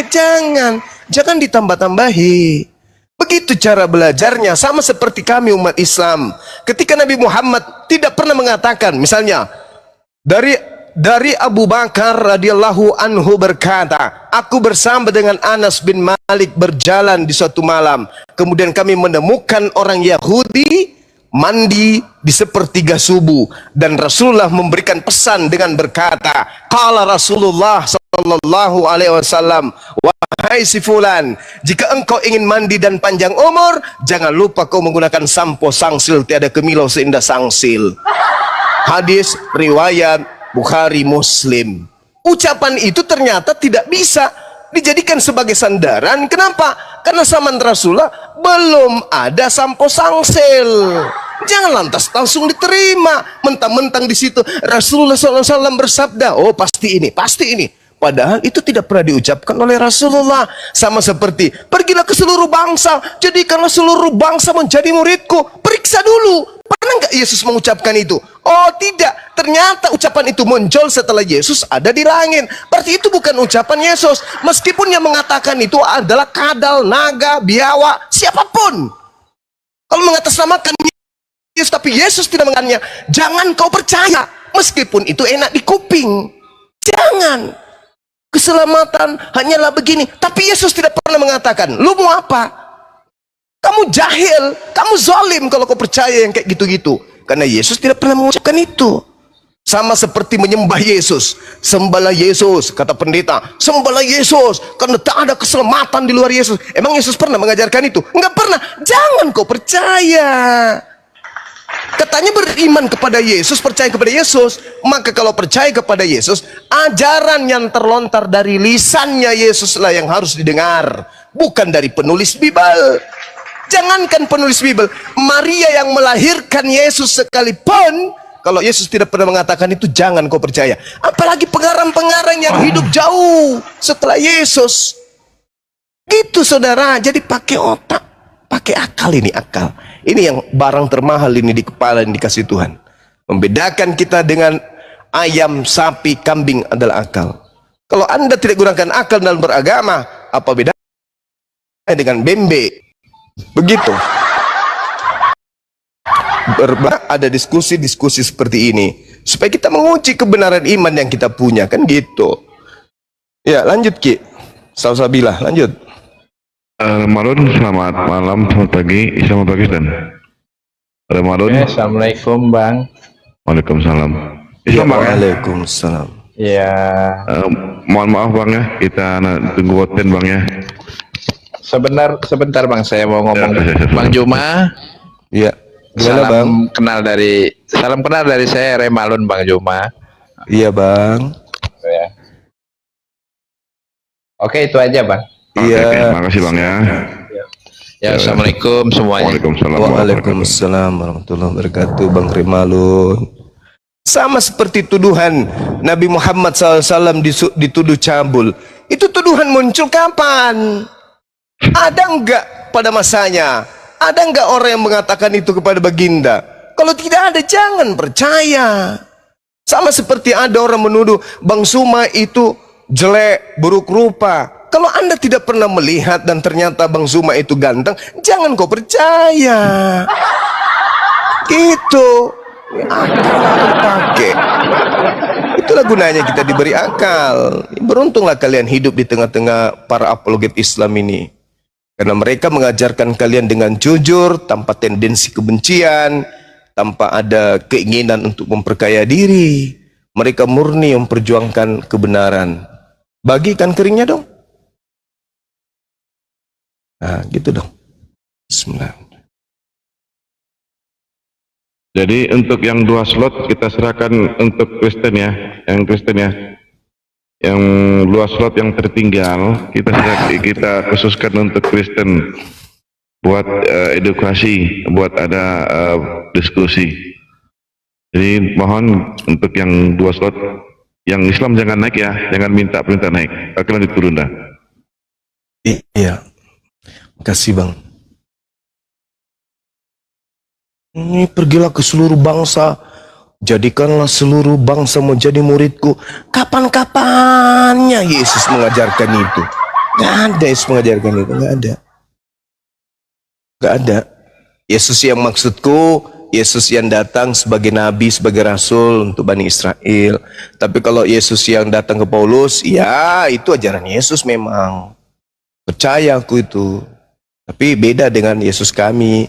langit, jangan ditambah-tambahi. Begitu cara belajarnya, sama seperti kami umat Islam. Ketika Nabi Muhammad tidak pernah mengatakan, misalnya dari Abu Bakar radhiyallahu anhu berkata, aku bersama dengan Anas bin Malik berjalan di suatu malam, kemudian kami menemukan orang Yahudi mandi di sepertiga subuh, dan Rasulullah memberikan pesan dengan berkata, qala Rasulullah sallallahu alaihi wasallam, wahai si fulan, jika engkau ingin mandi dan panjang umur, jangan lupa kau menggunakan sampo sangsil, tiada kemilau seindah sangsil. Hadis riwayat Bukhari Muslim. Ucapan itu ternyata tidak bisa dijadikan sebagai sandaran. Kenapa? Karena zaman Rasulullah belum ada sampo sangsil. Jangan lantas langsung diterima mentang-mentang di situ Rasulullah SAW bersabda, oh pasti ini, pasti ini. Padahal itu tidak pernah diucapkan oleh Rasulullah. Sama seperti, pergilah ke seluruh bangsa, jadikanlah seluruh bangsa menjadi muridku. Periksa dulu, pernah nggak Yesus mengucapkan itu? Oh tidak, ternyata ucapan itu muncul setelah Yesus ada di langit. Berarti itu bukan ucapan Yesus. Meskipun yang mengatakan itu adalah kadal, naga, biawa, siapapun. Kalau mengatasnamakan Yesus, tapi Yesus tidak mengatakannya, jangan kau percaya. Meskipun itu enak di kuping. Jangan. Keselamatan hanyalah begini. Tapi Yesus tidak pernah mengatakan, lu mau apa? Kamu jahil, kamu zalim kalau kau percaya yang kayak gitu-gitu. Karena Yesus tidak pernah mengucapkan itu. Sama seperti menyembah Yesus. Sembahlah Yesus, kata pendeta. Sembahlah Yesus, karena tak ada keselamatan di luar Yesus. Emang Yesus pernah mengajarkan itu? Enggak pernah. Jangan kau percaya. Katanya beriman kepada Yesus, percaya kepada Yesus. Maka kalau percaya kepada Yesus, ajaran yang terlontar dari lisannya Yesuslah yang harus didengar, bukan dari penulis Bible. Jangankan penulis Bible, Maria yang melahirkan Yesus sekalipun, kalau Yesus tidak pernah mengatakan itu, jangan kau percaya. Apalagi pengarang-pengarang yang hidup jauh setelah Yesus. Gitu saudara, jadi pakai otak, pakai akal ini, akal. Ini yang barang termahal ini di kepala yang dikasih Tuhan. Membedakan kita dengan ayam, sapi, kambing adalah akal. Kalau Anda tidak gunakan akal dalam beragama, apa bedanya dengan bembe? Begitu. Ada diskusi-diskusi seperti ini supaya kita menguji kebenaran iman yang kita punya, kan gitu. Ya, lanjut Ki. Salsabilah, lanjut. Marun, selamat malam, selamat pagi, selamat pagi dan Marun. Assalamualaikum Bang. Waalaikumsalam. Ya, Waalaikumsalam. Ya. Mohon maaf Bang ya, kita tunggu voten Bang ya. Sebentar Bang, saya mau ngomong. Bang Juma. Iya. Salam kenal dari saya Remalun Bang Juma. Iya Bang. Ya. Oke, itu aja Bang. Iya. Terima kasih Bang ya. Ya, assalamualaikum semuanya. Waalaikumsalam warahmatullahi wabarakatuh. Bang Rimalun. Sama seperti tuduhan Nabi Muhammad SAW dituduh cabul. Itu tuduhan muncul kapan? Ada enggak pada masanya? Ada enggak orang yang mengatakan itu kepada baginda? Kalau tidak ada, jangan percaya. Sama seperti ada orang menuduh Bang Suma itu jelek, buruk rupa. Kalau Anda tidak pernah melihat dan ternyata Bang Zuma itu ganteng, jangan kau percaya. Gitu. Akal terpakai. Itulah gunanya kita diberi akal. Beruntunglah kalian hidup di tengah-tengah para apologet Islam ini. Karena mereka mengajarkan kalian dengan jujur, tanpa tendensi kebencian, tanpa ada keinginan untuk memperkaya diri. Mereka murni memperjuangkan kebenaran. Bagikan keringnya dong. Nah, gitu dong. Bismillah. Jadi untuk yang 2 slot kita serahkan untuk Kristen ya, yang Kristen ya. Yang 2 slot yang tertinggal kita khususkan untuk Kristen buat edukasi, buat ada diskusi. Jadi mohon untuk yang 2 slot, yang Islam jangan naik ya, jangan minta perintah naik. Oke, lanjut turun dah. Iya. Kasih Bang. Ini pergilah ke seluruh bangsa, jadikanlah seluruh bangsa menjadi muridku. Kapan-kapannya Yesus mengajarkan itu? Nggak ada Yesus mengajarkan itu, nggak ada. Nggak ada. Yesus yang maksudku, Yesus yang datang sebagai nabi, sebagai rasul untuk Bani Israel. Tapi kalau Yesus yang datang ke Paulus, ya itu ajaran Yesus memang. Percaya aku itu. Tapi beda dengan Yesus kami.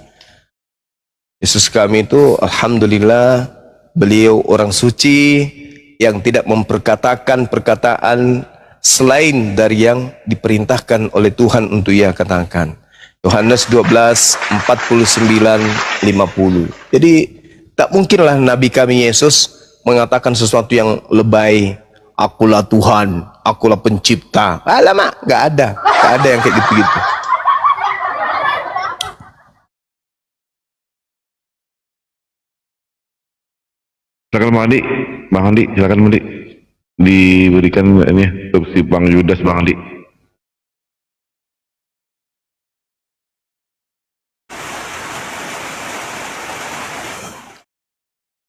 Yesus kami itu, alhamdulillah, beliau orang suci yang tidak memperkatakan perkataan selain dari yang diperintahkan oleh Tuhan untuk ia katakan. Yohanes 12:49-50. Jadi tak mungkinlah Nabi kami Yesus mengatakan sesuatu yang lebay. Akulah Tuhan, akulah pencipta. Alamak, nggak ada yang kayak gitu-gitu. Silakan Bang Andi, silakan Bang Andi. Diberikan ini untuk si Bang Yudas, Bang Andi.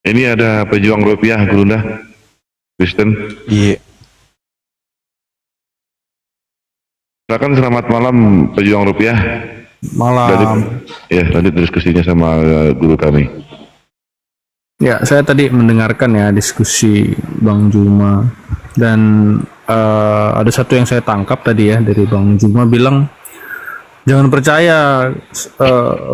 Ini ada pejuang rupiah, Gurunda Kristen. Iya. Silakan, selamat malam pejuang rupiah. Malam. Lanjut diskusinya sama guru kami. Ya, saya tadi mendengarkan ya diskusi Bang Juma, dan ada satu yang saya tangkap tadi ya dari Bang Juma bilang jangan percaya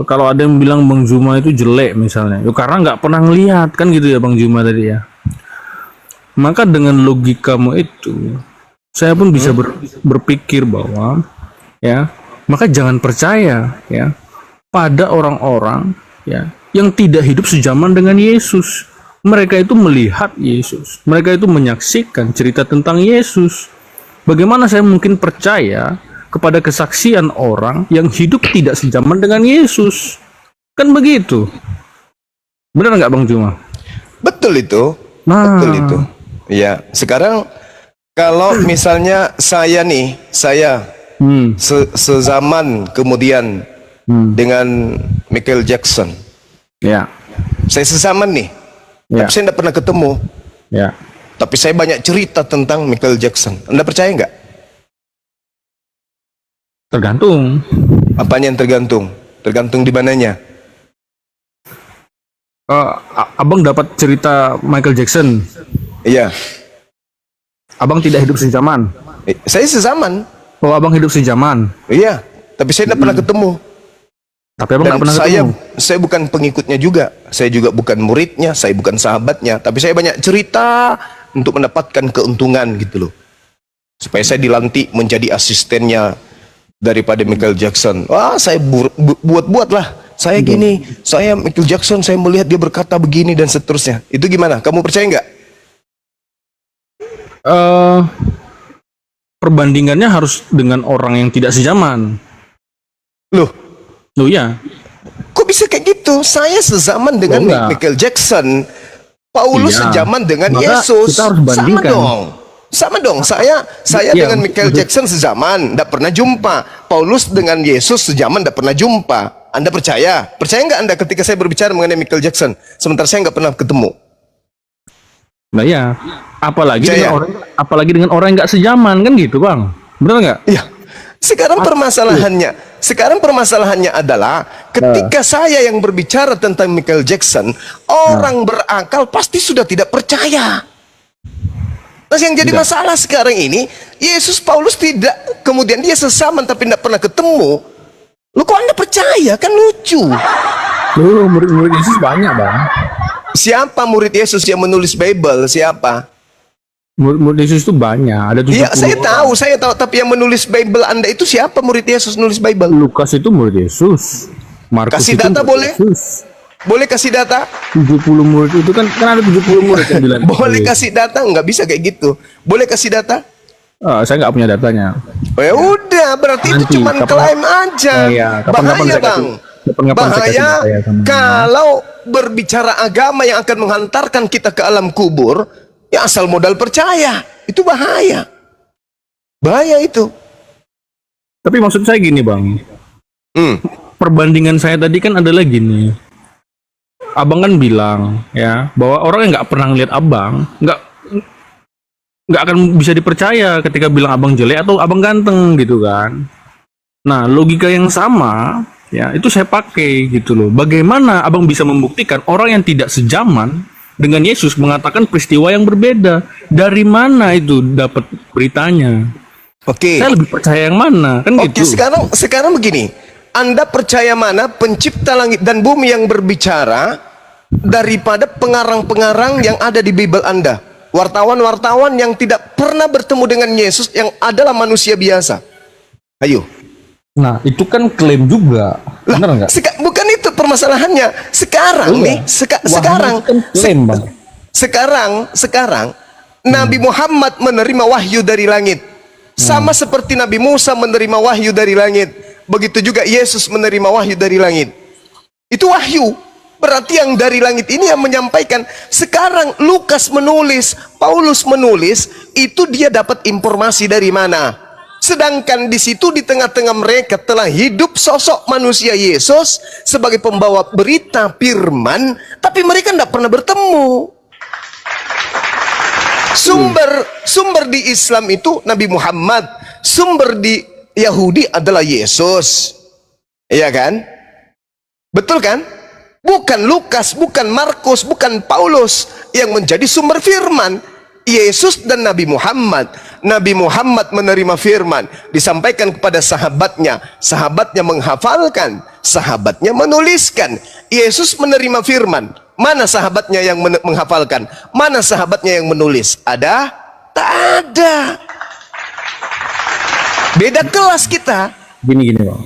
kalau ada yang bilang Bang Juma itu jelek misalnya, karena nggak pernah ngelihat kan gitu ya Bang Juma tadi ya. Maka dengan logikamu itu saya pun bisa berpikir bahwa ya, maka jangan percaya ya pada orang-orang ya yang tidak hidup sejaman dengan Yesus. Mereka itu melihat Yesus, mereka itu menyaksikan cerita tentang Yesus. Bagaimana saya mungkin percaya kepada kesaksian orang yang hidup tidak sejaman dengan Yesus? Kan begitu. Benar nggak Bang Juma? Betul itu. Nah. Betul itu. Ya, sekarang kalau misalnya saya sezaman kemudian dengan Michael Jackson. Ya. Saya sezaman nih. Ya. Tapi saya tidak pernah ketemu. Ya. Tapi saya banyak cerita tentang Michael Jackson. Anda percaya nggak? Tergantung. Apanya yang tergantung? Tergantung di mananya? Abang dapat cerita Michael Jackson. Iya. Abang tidak hidup sejaman. Saya sezaman. Oh, abang hidup sejaman. Iya. Tapi saya tidak pernah ketemu. Tapi abang Dan nggak pernah ketemu. saya bukan pengikutnya juga. Saya juga bukan muridnya. Saya bukan sahabatnya. Tapi saya banyak cerita untuk mendapatkan keuntungan gitu loh. Supaya saya dilantik menjadi asistennya daripada Michael Jackson. Wah, saya buat-buat lah. Saya gini, saya Michael Jackson, saya melihat dia berkata begini dan seterusnya. Itu gimana? Kamu percaya nggak? Perbandingannya harus dengan orang yang tidak sejaman. Loh, Ya. kok bisa kayak gitu? Saya sezaman dengan enggak. Michael Jackson. Paulus Iya. sejaman dengan Maka Yesus. kita harus bandingkan. Sama dong. Saya Iya, dengan Michael Jackson sezaman, tidak pernah jumpa. Paulus dengan Yesus sejaman, tidak pernah jumpa. Anda percaya? Percaya nggak Anda ketika saya berbicara mengenai Michael Jackson, sementara saya nggak pernah ketemu? Nah ya, apalagi Percaya? dengan orang yang nggak sejaman kan gitu Bang, benar nggak? Iya. Sekarang permasalahannya adalah ketika saya yang berbicara tentang Michael Jackson, orang berakal pasti sudah tidak percaya. Nah, yang jadi masalah sekarang ini, Yesus Paulus tidak, kemudian dia sesaman tapi tidak pernah ketemu. Lu kok Anda percaya? Kan lucu. Loh, murid-murid Yesus banyak Bang. Siapa murid Yesus yang menulis Bible? Siapa? Murid Yesus itu banyak, ada 70 Iya, saya orang. tahu, tapi yang menulis Bible Anda itu siapa murid Yesus nulis Bible? Lukas itu murid Yesus. Markus Kasih itu data murid boleh? Yesus. Boleh kasih data? 70 murid itu kan ada 70 murid yang bilang. Boleh kasih data? Nggak bisa kayak gitu. Boleh kasih data? Saya nggak punya datanya. Oh, ya udah, berarti Nanti, itu cuma klaim aja. Iya, kapan-kapan Bahaya saya bang. kapan-kapan saya kasih Bahaya data ya sama- kalau berbicara agama yang akan menghantarkan kita ke alam kubur, ya asal modal percaya. Itu bahaya. Bahaya itu. Tapi maksud saya gini Bang, perbandingan saya tadi kan adalah gini. Abang kan bilang ya bahwa orang yang nggak pernah lihat abang, nggak akan bisa dipercaya ketika bilang abang jelek atau abang ganteng gitu kan. Nah, logika yang sama ya itu saya pakai gitu loh. Bagaimana abang bisa membuktikan orang yang tidak sejaman dengan Yesus mengatakan peristiwa yang berbeda? Dari mana itu dapat beritanya? Oke. Saya lebih percaya yang mana kan Oke, gitu. sekarang begini. Anda percaya mana pencipta langit dan bumi yang berbicara daripada pengarang-pengarang yang ada di Bible Anda? Wartawan-wartawan yang tidak pernah bertemu dengan Yesus yang adalah manusia biasa. Ayo. Nah, itu kan klaim juga. Benar nggak? Bukan itu permasalahannya. Sekarang Iya. nih, sekarang Wahyu kan klaim, Bang. sekarang Nabi Muhammad menerima wahyu dari langit. Sama seperti Nabi Musa menerima wahyu dari langit. Begitu juga Yesus menerima wahyu dari langit. Itu wahyu. Berarti yang dari langit ini yang menyampaikan. Sekarang Lukas menulis, Paulus menulis, itu dia dapat informasi dari mana? Sedangkan di situ di tengah-tengah mereka telah hidup sosok manusia Yesus sebagai pembawa berita firman, tapi mereka tidak pernah bertemu. Sumber di Islam itu Nabi Muhammad, sumber di Yahudi adalah Yesus. Iya kan? Betul kan? Bukan Lukas, bukan Markus, bukan Paulus yang menjadi sumber firman. Yesus dan Nabi Muhammad. Nabi Muhammad menerima firman, disampaikan kepada sahabatnya, sahabatnya menghafalkan, sahabatnya menuliskan. Yesus menerima firman, mana sahabatnya yang menghafalkan, mana sahabatnya yang menulis? Ada? Tak ada. Beda kelas kita. Gini Bang.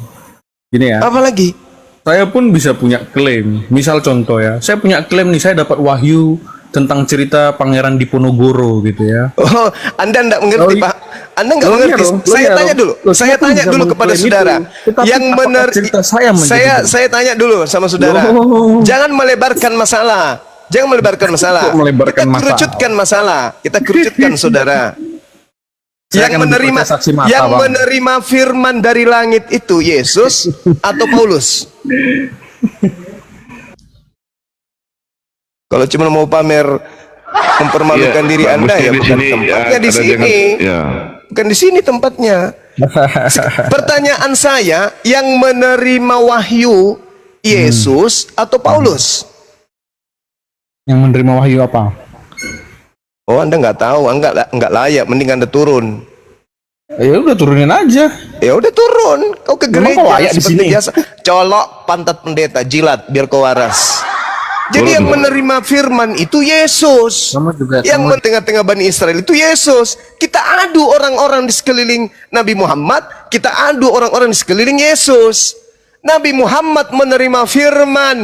Gini ya. Apalagi? Saya pun bisa punya klaim. Misal contoh ya, saya punya klaim nih, saya dapat wahyu tentang cerita Pangeran Diponegoro gitu ya. Oh, Anda enggak mengerti, Pak. Anda enggak mengerti. Saya tanya dulu. Saya tanya dulu kepada saudara. Yang saya tanya dulu sama saudara. Jangan melebarkan masalah. Jangan melebarkan masalah. Melebarkan Kita masalah. kerucutkan masalah. Kita kerucutkan saudara. Saya Yang akan menerima memberikan saksi mata, yang Bang. menerima firman dari langit itu Yesus atau Paulus? Kalau cuma mau pamer mempermalukan diri Pak, Anda mesti ya di bukan sini, tempatnya di ada sini. ya. Bukan di sini tempatnya. Pertanyaan saya, yang menerima wahyu Yesus atau Paulus? Yang menerima wahyu apa? Oh, Anda nggak tahu, nggak layak, mending Anda turun. Ya udah turunin aja. Ya udah turun, kau ke Memang gereja kau layak di seperti sini? biasa. Colok pantat pendeta, jilat biar kau waras. Jadi yang menerima firman itu Yesus. Kamu juga Yang tengah-tengah Bani Israel itu Yesus. Kita adu orang-orang di sekeliling Nabi Muhammad, kita adu orang-orang di sekeliling Yesus. Nabi Muhammad menerima firman.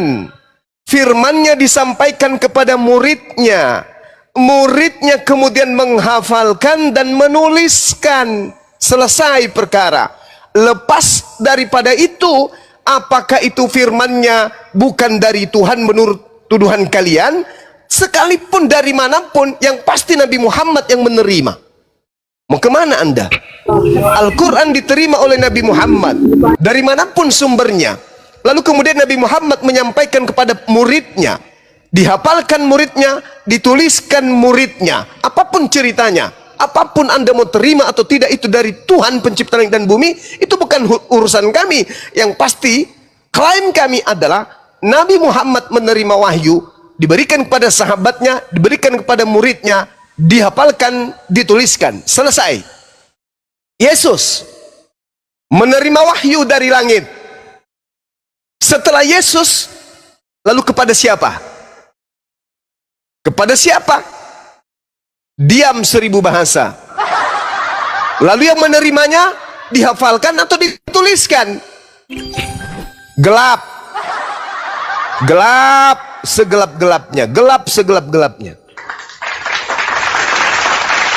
Firmannya disampaikan kepada muridnya. Muridnya kemudian menghafalkan dan menuliskan. Selesai perkara. Lepas daripada itu, apakah itu firmannya bukan dari Tuhan menurut tuduhan kalian? Sekalipun dari manapun, yang pasti Nabi Muhammad yang menerima. Mau kemana Anda? Al-Quran diterima oleh Nabi Muhammad dari manapun sumbernya. Lalu kemudian Nabi Muhammad menyampaikan kepada muridnya, dihafalkan muridnya, dituliskan muridnya. Apapun ceritanya, apapun Anda mau terima atau tidak, itu dari Tuhan pencipta langit dan bumi. Itu bukan urusan kami. Yang pasti klaim kami adalah Nabi Muhammad menerima wahyu, diberikan kepada sahabatnya, diberikan kepada muridnya, dihafalkan, dituliskan. Selesai. Yesus menerima wahyu dari langit. Setelah Yesus, lalu kepada siapa? Kepada siapa? Diam 1000 bahasa. Lalu yang menerimanya dihafalkan atau dituliskan? Gelap. Gelap segelap-gelapnya. Gelap segelap-gelapnya.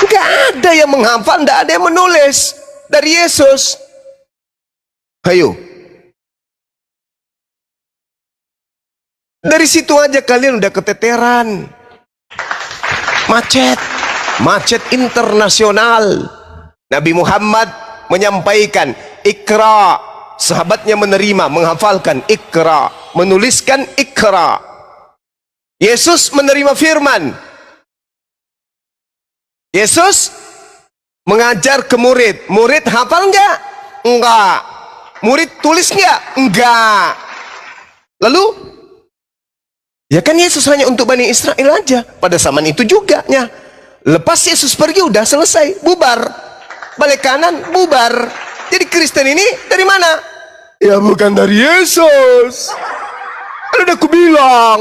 Enggak ada yang menghafal, enggak ada yang menulis dari Yesus. Ayo. Dari situ aja kalian udah keteteran. Macet internasional. Nabi Muhammad menyampaikan Iqra, sahabatnya menerima, menghafalkan Iqra, menuliskan Iqra. Yesus menerima firman, Yesus mengajar ke murid. Murid hafal enggak? Enggak. Murid tulis enggak? Enggak. Lalu, ya kan Yesus hanya untuk Bani Israel aja. Pada zaman itu juga. Ya. Lepas Yesus pergi udah selesai. Bubar. Balik kanan, bubar. Jadi Kristen ini dari mana? Ya bukan dari Yesus. Kan udah aku bilang.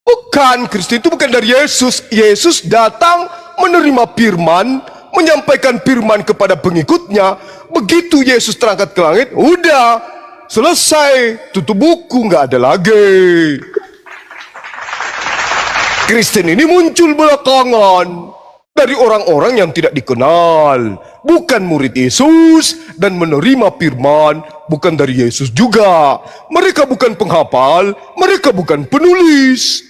Bukan, Kristen itu bukan dari Yesus. Yesus datang menerima firman, menyampaikan firman kepada pengikutnya. Begitu Yesus terangkat ke langit, udah selesai, tutup buku, nggak ada lagi. Kristen ini muncul belakangan dari orang-orang yang tidak dikenal, bukan murid Yesus, dan menerima firman bukan dari Yesus juga. Mereka bukan penghafal, mereka bukan penulis.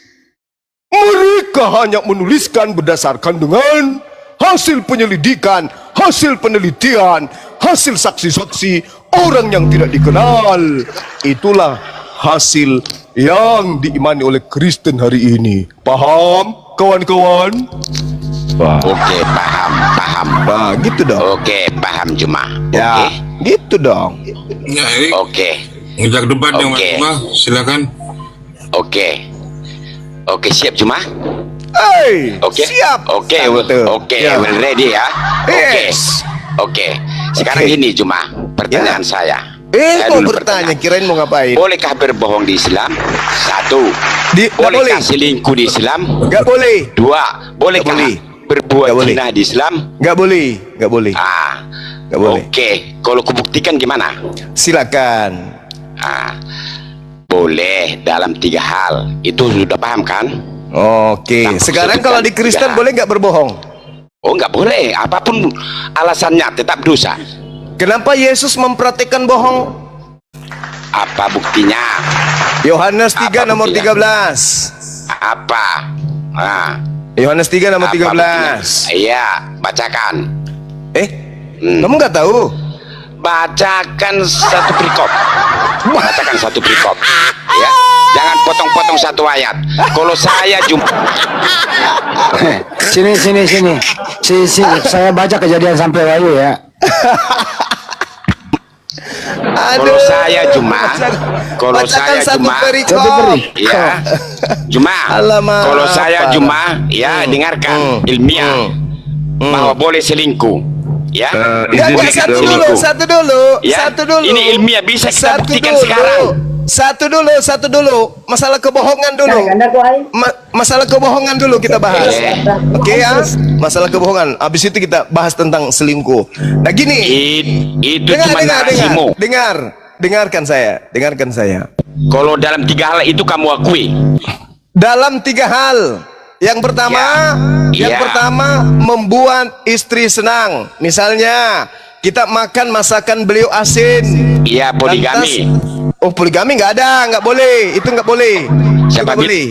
Mereka hanya menuliskan berdasarkan dengan hasil penyelidikan, hasil penelitian, hasil saksi-saksi orang yang tidak dikenal. Itulah hasil yang diimani oleh Kristen hari ini. Paham, kawan-kawan? Oke, paham. Nah, gitu dong. Oke, paham Juma. Ya, gitu dong. Ya, ini Oke. ngejak debat yang Mas Oke. Juma, silakan. Oke, siap Juma? Hey, Oke. siap. Oke, Tante. oke, Ya. well ready ya. Oke. Yes. Oke. Sekarang Oke. gini Juma, pertanyaan saya. Saya Mau dulu bertanya, bertanya. kirain mau ngapain? Bolehkah berbohong di Islam? Satu. Nggak Bolehkah boleh. selingkuh di Islam? Nggak boleh. Dua. Bolehkah boleh. berbuat Nggak boleh. zina di Islam? Nggak boleh. Nggak boleh. Nggak boleh. Oke. Kalau kubuktikan gimana? Silakan. Boleh dalam 3 hal. Itu sudah paham kan? Oke. Nah, Sekarang sebutkan kalau di Kristen tiga. boleh nggak berbohong? Oh, nggak boleh. Apapun alasannya tetap dosa. Kenapa Yesus mempraktikkan bohong? Apa buktinya? Yohanes 3 Apa nomor buktinya? 13. Apa? Yohanes 3 nomor Apa 13. buktinya? Iya, bacakan. Kamu nggak tahu? Bacakan satu perikop. Bacakan satu perikop. Ya, jangan potong-potong satu ayat. Kalau saya jumpa Sini. Saya baca kejadian sampai Wahyu ya. Kalau saya Juma, kalau bacakan saya satu Juma, perikop. ya, Juma, Alamak, kalau saya apa? Juma, ya dengarkan ilmiah bahwa boleh selingkuh, ya, Nggak, Izin nggak, sedikit satu dulu. dulu, satu dulu, Ya, satu dulu. ini ilmiah bisa kita buktikan dulu. sekarang. Satu dulu. Masalah kebohongan dulu. Masalah kebohongan dulu kita bahas. Oke ya, masalah kebohongan. Habis itu kita bahas tentang selingkuh. Nah gini, Itu cuma narasimu. dengarkan saya. Kalau dalam 3 hal itu kamu akui. Dalam 3 hal. Yang Ya. pertama membuat istri senang. Misalnya kita makan masakan beliau asin. Iya, poligami. Poligami nggak boleh. Itu nggak boleh. Siapa Nggak boleh.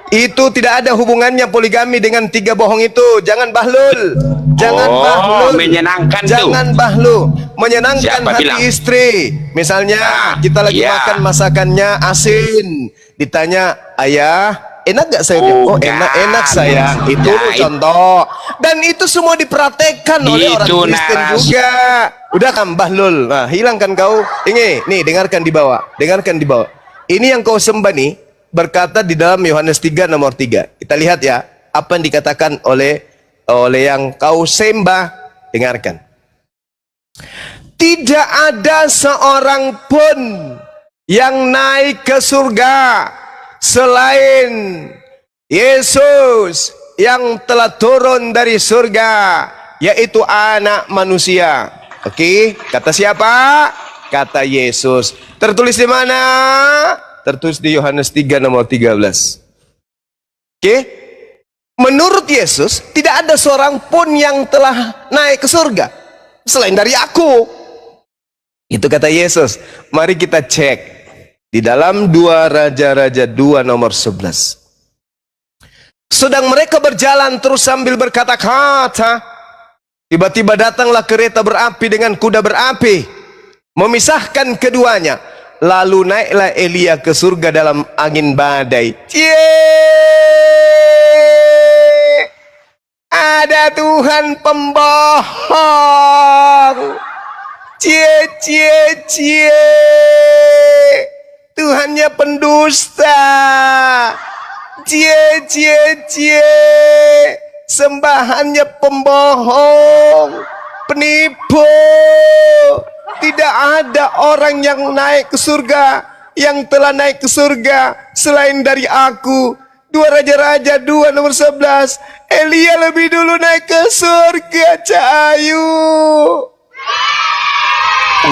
Itu tidak ada hubungannya poligami dengan 3 bohong itu. Jangan bahlul. Menyenangkan tuh. Jangan bahlul. Menyenangkan Siapa hati bilang? istri. Misalnya kita lagi iya. makan masakannya asin. Ditanya, ayah, enak gak sayang? Oh, Bukan. enak sayang. Itu Nah, contoh. Dan itu semua dipraktekkan oleh orang Itu Kristen narasi. juga. Udah kan bahlul. Nah, hilangkan kau. Nih, dengarkan di bawah. Ini yang kau sembah nih berkata di dalam Yohanes 3 nomor 3. Kita lihat ya, apa yang dikatakan oleh yang kau sembah. Dengarkan. Tidak ada seorang pun yang naik ke surga selain Yesus yang telah turun dari surga, yaitu anak manusia. Oke, kata siapa? Kata Yesus. Tertulis di mana? Tertulis di Yohanes 3 nomor 13. Oke. Menurut Yesus, tidak ada seorang pun yang telah naik ke surga selain dari aku. Itu kata Yesus. Mari kita cek di dalam 2 Raja-Raja 2 nomor 11. Sedang mereka berjalan terus sambil berkata-kata, tiba-tiba datanglah kereta berapi dengan kuda berapi, memisahkan keduanya. Lalu naiklah Elia ke surga dalam angin badai. Ada Tuhan pembohong. Cie cie cie. Tuhannya pendusta. Cie cie cie. Sembahannya pembohong, penipu. Tidak ada orang yang naik ke surga, yang telah naik ke surga selain dari aku. 2 Raja-Raja 2 nomor 11. Elia lebih dulu naik ke surga, Cahayu.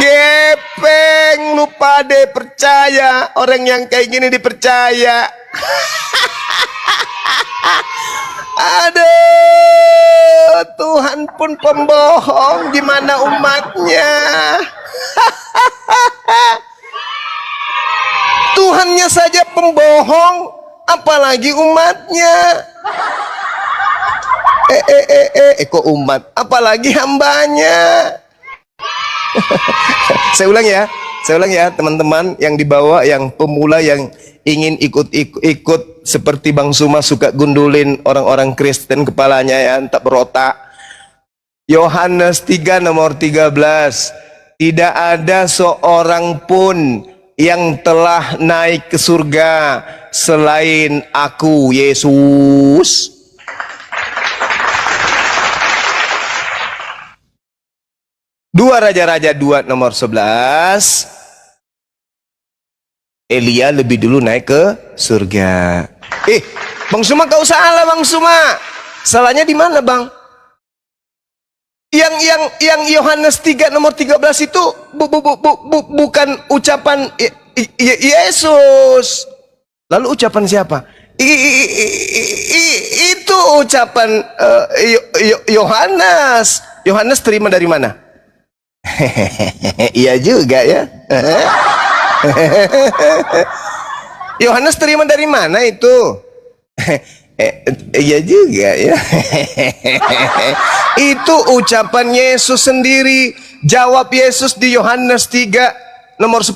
Gepeng, lupa deh, percaya. Orang yang kayak gini dipercaya. Aduh, Tuhan pun pembohong, gimana umatnya? Tuhannya saja pembohong, apalagi umatnya. Kok umat, apalagi hambanya. Saya ulang ya teman-teman yang dibawa, yang pemula yang ingin ikut seperti Bang Suma suka gundulin orang-orang Kristen kepalanya ya, tak berotak. Yohanes 3 nomor 13. Tidak ada seorang pun yang telah naik ke surga selain aku, Yesus. Dua Raja-Raja 2 nomor 11. Elia lebih dulu naik ke surga. Bang Suma kau salah, Bang Suma. Salahnya di mana, Bang? Yang Yohanes 3 nomor 13 itu bukan ucapan Yesus. Lalu ucapan siapa? Itu ucapan Yohanes. Yohanes terima dari mana? Iya juga ya. Yohanes terima dari mana itu? Iya juga ya. Itu ucapan Yesus sendiri. Jawab Yesus di Yohanes 3 nomor 10.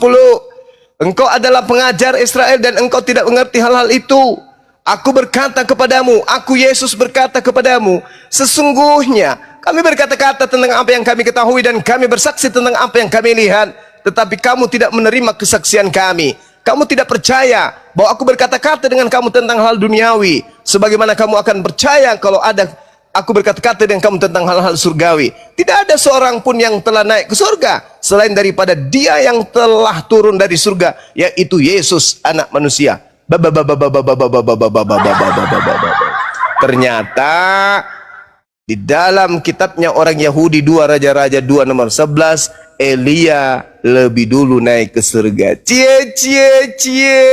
Engkau adalah pengajar Israel dan engkau tidak mengerti hal-hal itu. Aku berkata kepadamu, aku Yesus berkata kepadamu, sesungguhnya kami berkata-kata tentang apa yang kami ketahui dan kami bersaksi tentang apa yang kami lihat, tetapi kamu tidak menerima kesaksian kami. Kamu tidak percaya bahwa aku berkata-kata dengan kamu tentang hal duniawi, sebagaimana kamu akan percaya kalau ada aku berkata-kata dengan kamu tentang hal-hal surgawi. Tidak ada seorang pun yang telah naik ke surga selain daripada Dia yang telah turun dari surga, yaitu Yesus anak manusia. Ternyata di dalam kitabnya orang Yahudi 2 Raja-Raja 2 nomor 11, Elia lebih dulu naik ke surga. Cie cie cie.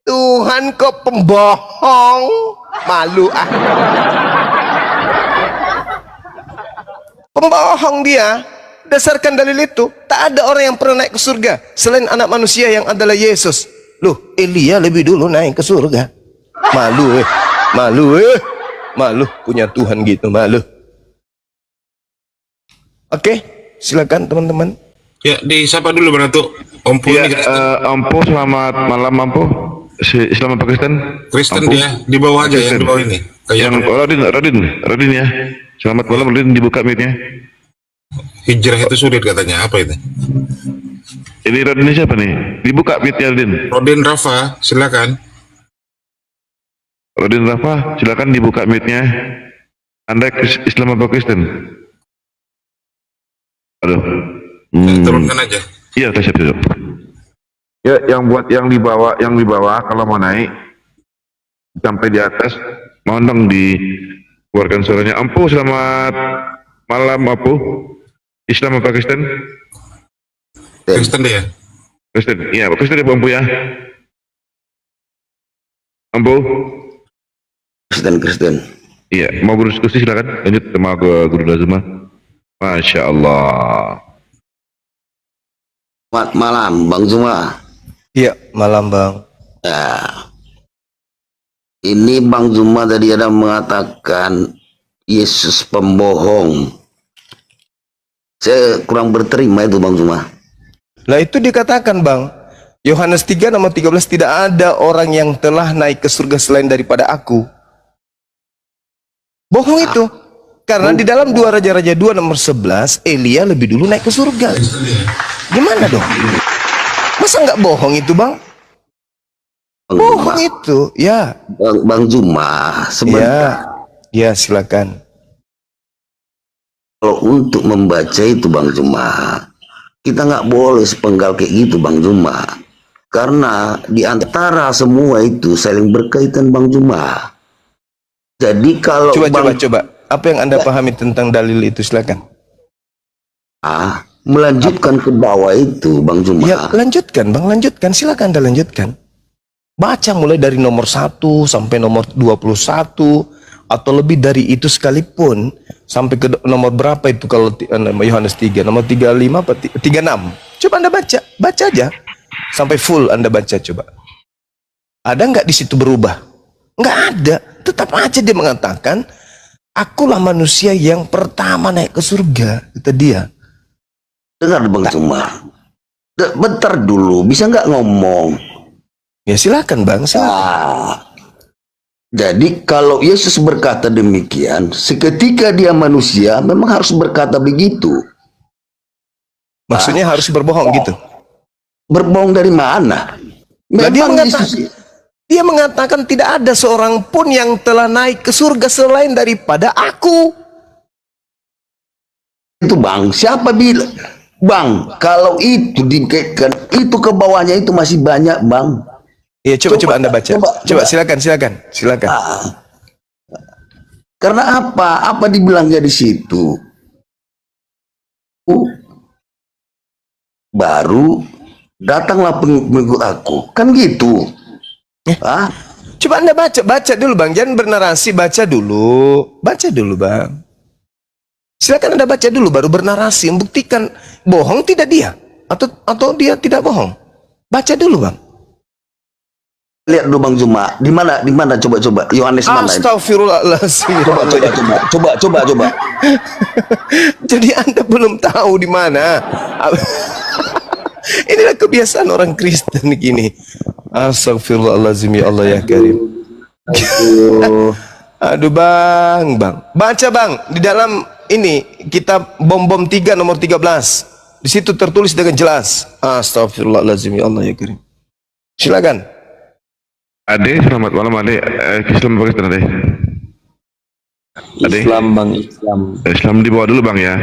Tuhan kok pembohong. Malu ah. Pembohong dia. Dasarkan dalil itu, tak ada orang yang pernah naik ke surga selain anak manusia yang adalah Yesus. Loh, Elia lebih dulu naik ke surga. Malu malu punya Tuhan gitu, malu. Oke, silakan teman-teman. Ya, disapa dulu Bang Datuk. Ompo Ya, ini Kristen. Ampo, selamat malam Ampo. Islam apa Kristen? Kristen Ampo. dia di bawah aja Kristen. yang di bawah ini. Yang Radin ya. Selamat malam Radin, dibuka mic-nya. Hijrah itu sulit katanya. Apa itu? Ini Radin ini siapa nih? Dibuka mic-nya Radin. Rodin Rafa, silakan. Radin Rafa, silakan dibuka mic-nya. Anda Islam apa Kristen? Aduh. Turunkan aja. Iya, siap. Ya, yang buat yang di bawah kalau mau naik sampai di atas, mohon dong dikeluarkan suaranya. Ampu, selamat malam Ampu. Islam apa Kristen? Kristen dia. Kristen. Iya, Kristen ya Ampu ya. Ampu. Kristen. Iya, mau berdiskusi silakan. Lanjut sama Guru Dazuma. Masya Allah. Selamat malam, Bang Zuma. Iya, malam Bang. Ya. Ini Bang Zuma tadi ada mengatakan Yesus pembohong. Saya kurang berterima itu Bang Zuma. Lah itu dikatakan Bang. Yohanes 3 nomor 13, tidak ada orang yang telah naik ke surga selain daripada aku. Bohong itu. Karena di dalam 2 Raja-Raja 2 nomor 11, Elia lebih dulu naik ke surga. Gimana dong? Masa nggak bohong itu, Bang? Bang Bohong Juma. itu, ya. Bang Juma, sebentar. Ya, silakan. Kalau untuk membaca itu Bang Juma, kita nggak boleh sepenggal kayak gitu Bang Juma. Karena di antara semua itu saling berkaitan Bang Juma. Jadi kalau Coba. Apa yang Anda pahami tentang dalil itu, silakan. Melanjutkan ke bawah itu Bang Juma. Ya, lanjutkan, Bang, lanjutkan. Silakan Anda lanjutkan. Baca mulai dari nomor 1 sampai nomor 21 atau lebih dari itu sekalipun, sampai ke nomor berapa itu kalau Yohanes 3, nomor 35 apa 36. Coba Anda baca aja sampai full Anda baca coba. Ada nggak di situ berubah? Nggak ada. Tetap aja dia mengatakan, akulah manusia yang pertama naik ke surga, kata dia. Dengar Bang Juma. Bentar dulu, bisa nggak ngomong? Ya silakan, Bang, silakan. Jadi kalau Yesus berkata demikian, seketika dia manusia memang harus berkata begitu. Maksudnya harus berbohong gitu. Berbohong dari mana? Nah, Memang Yesus dia mengatakan tidak ada seorang pun yang telah naik ke surga selain daripada aku. itu Bang, siapa bilang? Bang, kalau itu dikaitkan, itu ke bawahnya itu masih banyak Bang. Ya, coba Anda baca. Coba silakan. Karena apa? Apa dibilangnya di situ? Baru datanglah pengikut aku, kan gitu. Coba Anda baca dulu, Bang. Jangan bernarasi, baca dulu, Bang. Silakan Anda baca dulu, baru bernarasi, membuktikan bohong tidak dia, atau dia tidak bohong. Baca dulu, Bang. Lihat dulu Bang Juma, di mana coba Yohanes mana? Astagfirullahaladzim. Coba. Jadi Anda belum tahu di mana. Inilah kebiasaan orang Kristen gini. Astagfirullahaladzim, ya Allah ya Karim. Aduh, Bang. Baca, Bang, di dalam ini kitab Bom 3 nomor 13. Di situ tertulis dengan jelas. Astagfirullahaladzim, ya Allah ya Karim. Silakan. Ade, selamat malam Ade. Islam Pakistan Ade. Islam Bang, Islam. Islam dibawa dulu Bang ya.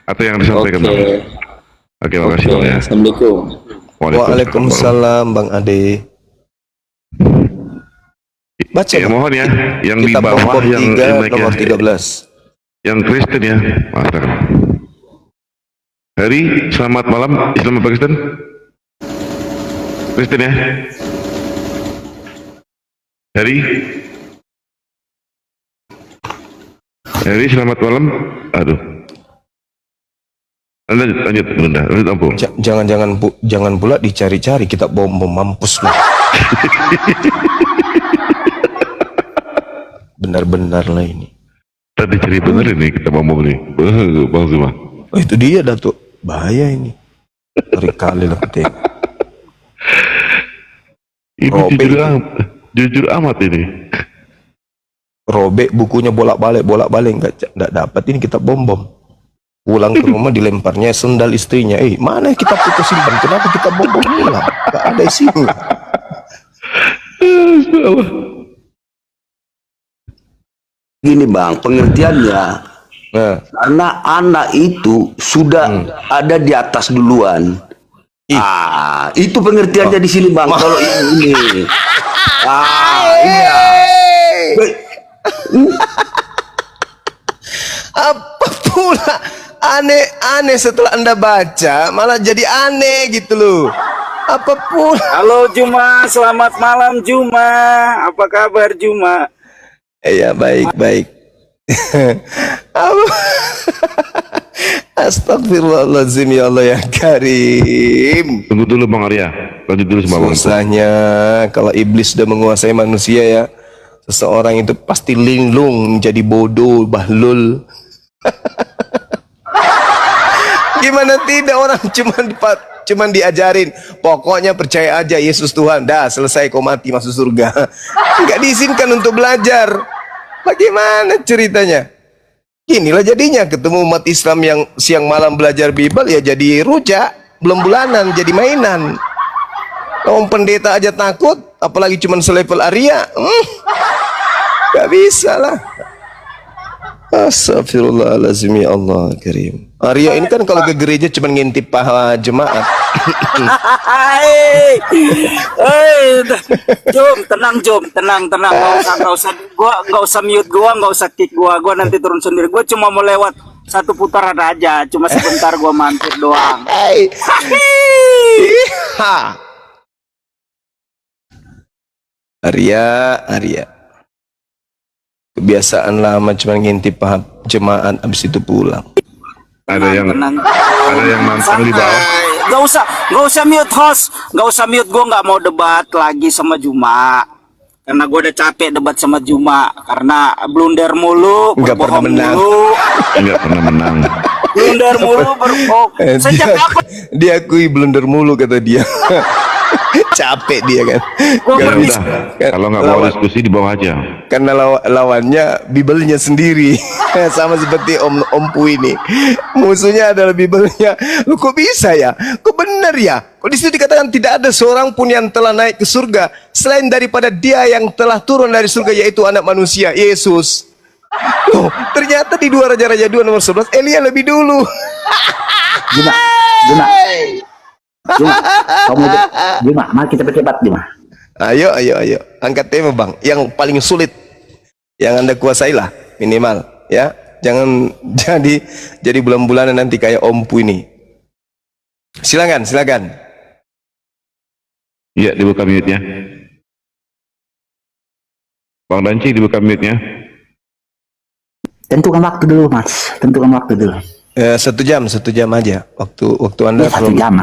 Atau yang disampaikan Bang. Oke, makasih Bang ya. Assalamualaikum. Waalaikumsalam, Bang Ade. Baca, Ya, mohon ya, yang di kitab bawah Bom yang 3 nomor 13. Yang Kristen ya, maafkan. Hari, selamat malam Islam Pakistan. Kristen ya. Hari, selamat malam. Aduh. Lanjut Bunda, lanjut ampun. Jangan pula dicari-cari kitab bom mampus lu. Benar-benar lah ini. Tadi cari bener ini kita bom nih. Bang Zuma. Oh, itu dia Datuk. Bahaya ini. Dari kali lah ketik. Ini jujur amat ini. Robek bukunya bolak-balik nggak dapat ini kitab bom. Pulang ke rumah dilemparnya sendal istrinya. Mana kitab itu simpan? Kenapa kitab bom hilang? Nggak ada isinya. Gini Bang, pengertiannya. Karena anak itu sudah ada di atas duluan. Itu pengertiannya di sini Bang. Kalau ini. Iya. Apa pula aneh setelah Anda baca malah jadi aneh gitu loh. Apa pula. Halo Juma, selamat malam Juma. Apa kabar Juma? Ya, baik. Astagfirullahaladzim, ya Allah ya Karim. Tunggu dulu Bang Arya. Lanjut dulu sama Bang. Susahnya kalau iblis sudah menguasai manusia ya, seseorang itu pasti linglung, menjadi bodoh, bahlul. Gimana tidak, orang cuman diajarin, pokoknya percaya aja Yesus Tuhan, dah selesai kau mati masuk surga. Nggak diizinkan untuk belajar. Bagaimana ceritanya? Inilah jadinya ketemu umat Islam yang siang malam belajar Bible ya jadi rujak, belum bulanan jadi mainan. Orang pendeta aja takut, apalagi cuman selevel Arya. Gak bisa lah. Astagfirullahaladzim, ya Allah karim. Arya ini kan kalau ke gereja cuma ngintip pahala jemaat. Jom, tenang. Nggak usah mute nggak usah kick gua nanti turun sendiri. Gua cuma mau lewat satu putaran aja, cuma sebentar gua mampir doang. Arya. Kebiasaan lama cuma ngintip pahala jemaat, habis itu pulang. Ada yang nonton di bawah. Gak usah mute host, gak usah mute. Gue nggak mau debat lagi sama Juma, karena gue udah capek debat sama Juma karena blunder mulu, berbohong mulu. Nggak pernah menang. Blunder mulu, berbohong. Sejak kapan? Dia akui blunder mulu kata dia. Capek dia kan. Ya udah, kalau nggak mau diskusi di bawah aja. Karena lawannya Bibelnya sendiri. Sama seperti Om Pu ini. Musuhnya adalah Bibelnya. Lu kok bisa ya? Kok benar ya? Kok di situ dikatakan tidak ada seorang pun yang telah naik ke surga selain daripada Dia yang telah turun dari surga, yaitu Anak Manusia, Yesus. Loh, ternyata di 2 Raja-Raja 2 nomor 11 Elia lebih dulu. Juma, mari kita berdebat, Juma. Ayo, angkat tema bang, yang paling sulit, yang Anda kuasailah minimal, ya. Jangan jadi bulan-bulanan nanti kayak Om Pu ini. Silakan. Iya, dibuka mute-nya. Bang Danci, dibuka mute-nya. Tentukan waktu dulu, Mas. 1 jam aja waktu Anda. 1 jam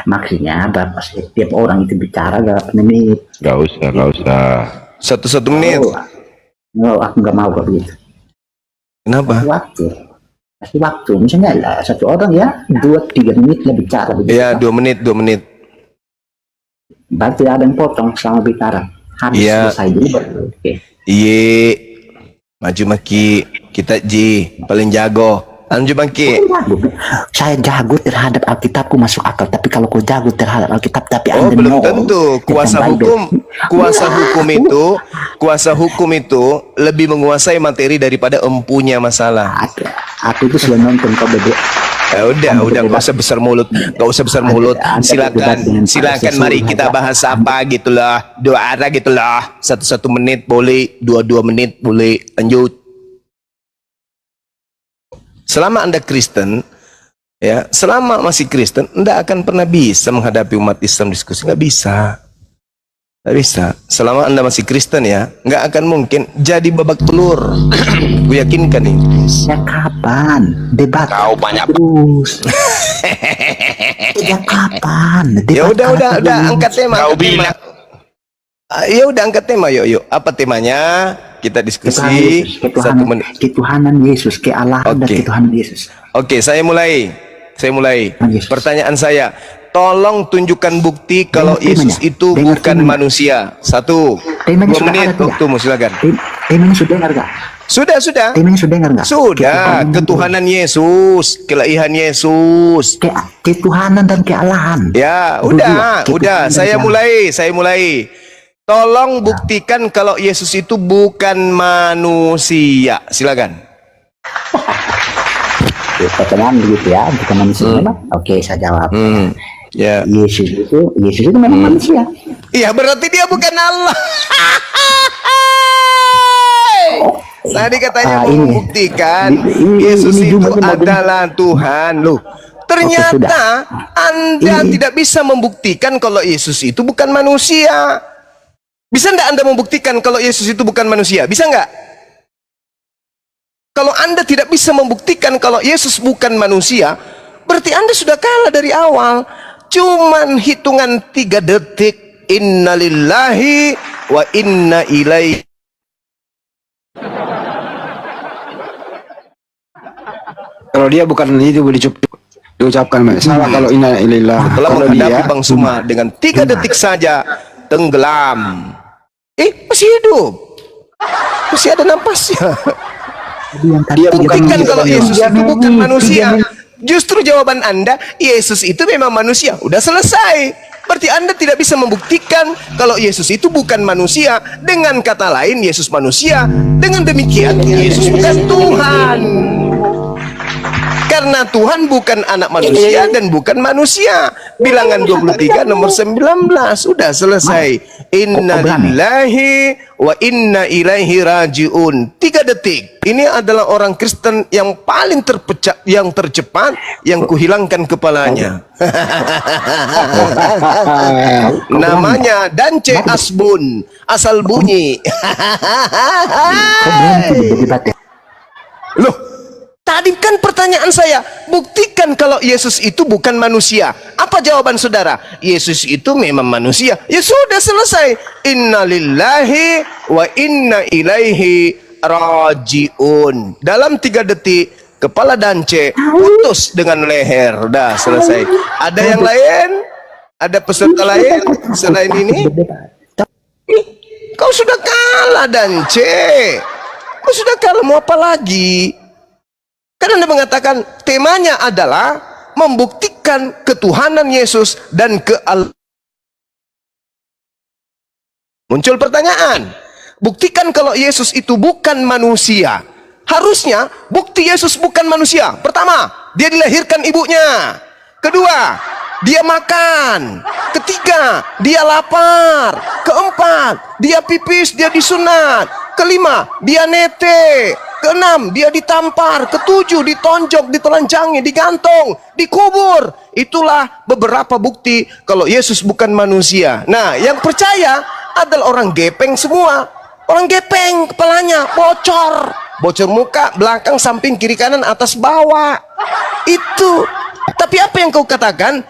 maksudnya berapa sih? Tiap orang itu bicara berapa menit? Gak usah. 1 menit. Aku nggak mau kayak begitu. Kenapa? Kasih waktu. Misalnya lah, 1 orang ya 2-3 menit lah bicara. Iya, 2 menit. Berarti ada yang potong selama bicara. Habis selesai dulu baru. Oke. Iya. Maju maki, kita paling jago. Anju bangki. Saya jago terhadap Alkitabku masuk akal, tapi kalau kau jago terhadap Alkitab tapi Anda belum tentu. Kuasa hukum itu lebih menguasai materi daripada empunya masalah. Aku itu sudah nonton kau bebek. Ya udah nggak usah besar mulut. Silakan mari kita bahas apa gitulah. 2 arah gitulah. 1 menit boleh, 2 menit boleh. Lanjut. Selama Anda Kristen, ya, selama masih Kristen, Anda akan pernah bisa menghadapi umat Islam diskusi. Nggak bisa. Selama Anda masih Kristen ya, nggak akan mungkin jadi babak telur. Gue yakinkan ini. Ya kapan? Debat. Kau banyak terus. Ya kapan? Ya udah, angkat tema. Kau bilang. Ya udah, angkat tema, yuk. Apa temanya? Kita diskusi 1 menit. Ketuhanan Yesus, kealahan dan ketuhanan Yesus. Oke, saya mulai. Yesus. Pertanyaan saya, tolong tunjukkan bukti kalau Yesus itu bukan manusia. 1, 2 menit waktumu, silakan. Temanya sudah dengar nggak? Sudah. Temanya sudah dengar nggak? Sudah. Ketuhanan Yesus, keilahian Yesus. Ketuhanan dan kealahan. Ya, udah. Saya mulai. Tolong buktikan kalau Yesus itu bukan manusia. Silakan. Pertanyaan begitu ya, bukan manusia memang. Oke, saya jawab. Ya. Yesus itu memang manusia. Iya, berarti dia bukan Allah. Tadi katanya membuktikan Yesus itu adalah Tuhan. Loh, ternyata Anda tidak bisa membuktikan kalau Yesus itu bukan manusia. Bisa enggak Anda membuktikan kalau Yesus itu bukan manusia? Bisa enggak? Kalau Anda tidak bisa membuktikan kalau Yesus bukan manusia, berarti Anda sudah kalah dari awal. Cuman hitungan 3 detik. Innalillahi wa inna ilaihi. Kalau dia bukan itu diucapkan salah kalau inna illallah. Telah menghadapi Bang Suma dengan 3 detik saja tenggelam. Masih hidup. Masih ada napasnya. Dia Buktikan kalau Yesus itu bukan manusia. Justru jawaban Anda, Yesus itu memang manusia. Udah selesai. Berarti Anda tidak bisa membuktikan kalau Yesus itu bukan manusia. Dengan kata lain, Yesus manusia. Dengan demikian, Yesus bukan Tuhan. Karena Tuhan bukan anak manusia dan bukan manusia. Bilangan 23 nomor 19. Udah selesai. Inna lillahi wa inna ilaihi raji'un. 3 detik. Ini adalah orang Kristen yang paling terpecah, yang tercepat, yang kuhilangkan kepalanya. Namanya Dance Asbun, asal bunyi. Loh, tadi kan pertanyaan saya, buktikan kalau Yesus itu bukan manusia. Apa jawaban saudara? Yesus itu memang manusia. Ya sudah selesai. Inna lillahi wa inna ilaihi raji'un. Dalam 3 detik kepala Dance putus dengan leher. Udah selesai. Ada yang lain? Ada peserta lain selain ini? Kau sudah kalah, Dance. Kau sudah kalah, mau apa lagi? Karena Anda mengatakan temanya adalah membuktikan ketuhanan Yesus dan muncul pertanyaan, buktikan kalau Yesus itu bukan manusia. Harusnya bukti Yesus bukan manusia. Pertama, dia dilahirkan ibunya. Kedua, dia makan. Ketiga, dia lapar. Keempat, dia pipis, dia disunat. Kelima, dia nete. Keenam, dia ditampar. Ketujuh, ditonjok, ditelanjangi, digantung, dikubur. Itulah beberapa bukti kalau Yesus bukan manusia. Nah, yang percaya adalah orang gepeng semua. Orang gepeng, kepalanya bocor. Bocor muka, belakang, samping, kiri, kanan, atas, bawah. Itu. Tapi apa yang kau katakan?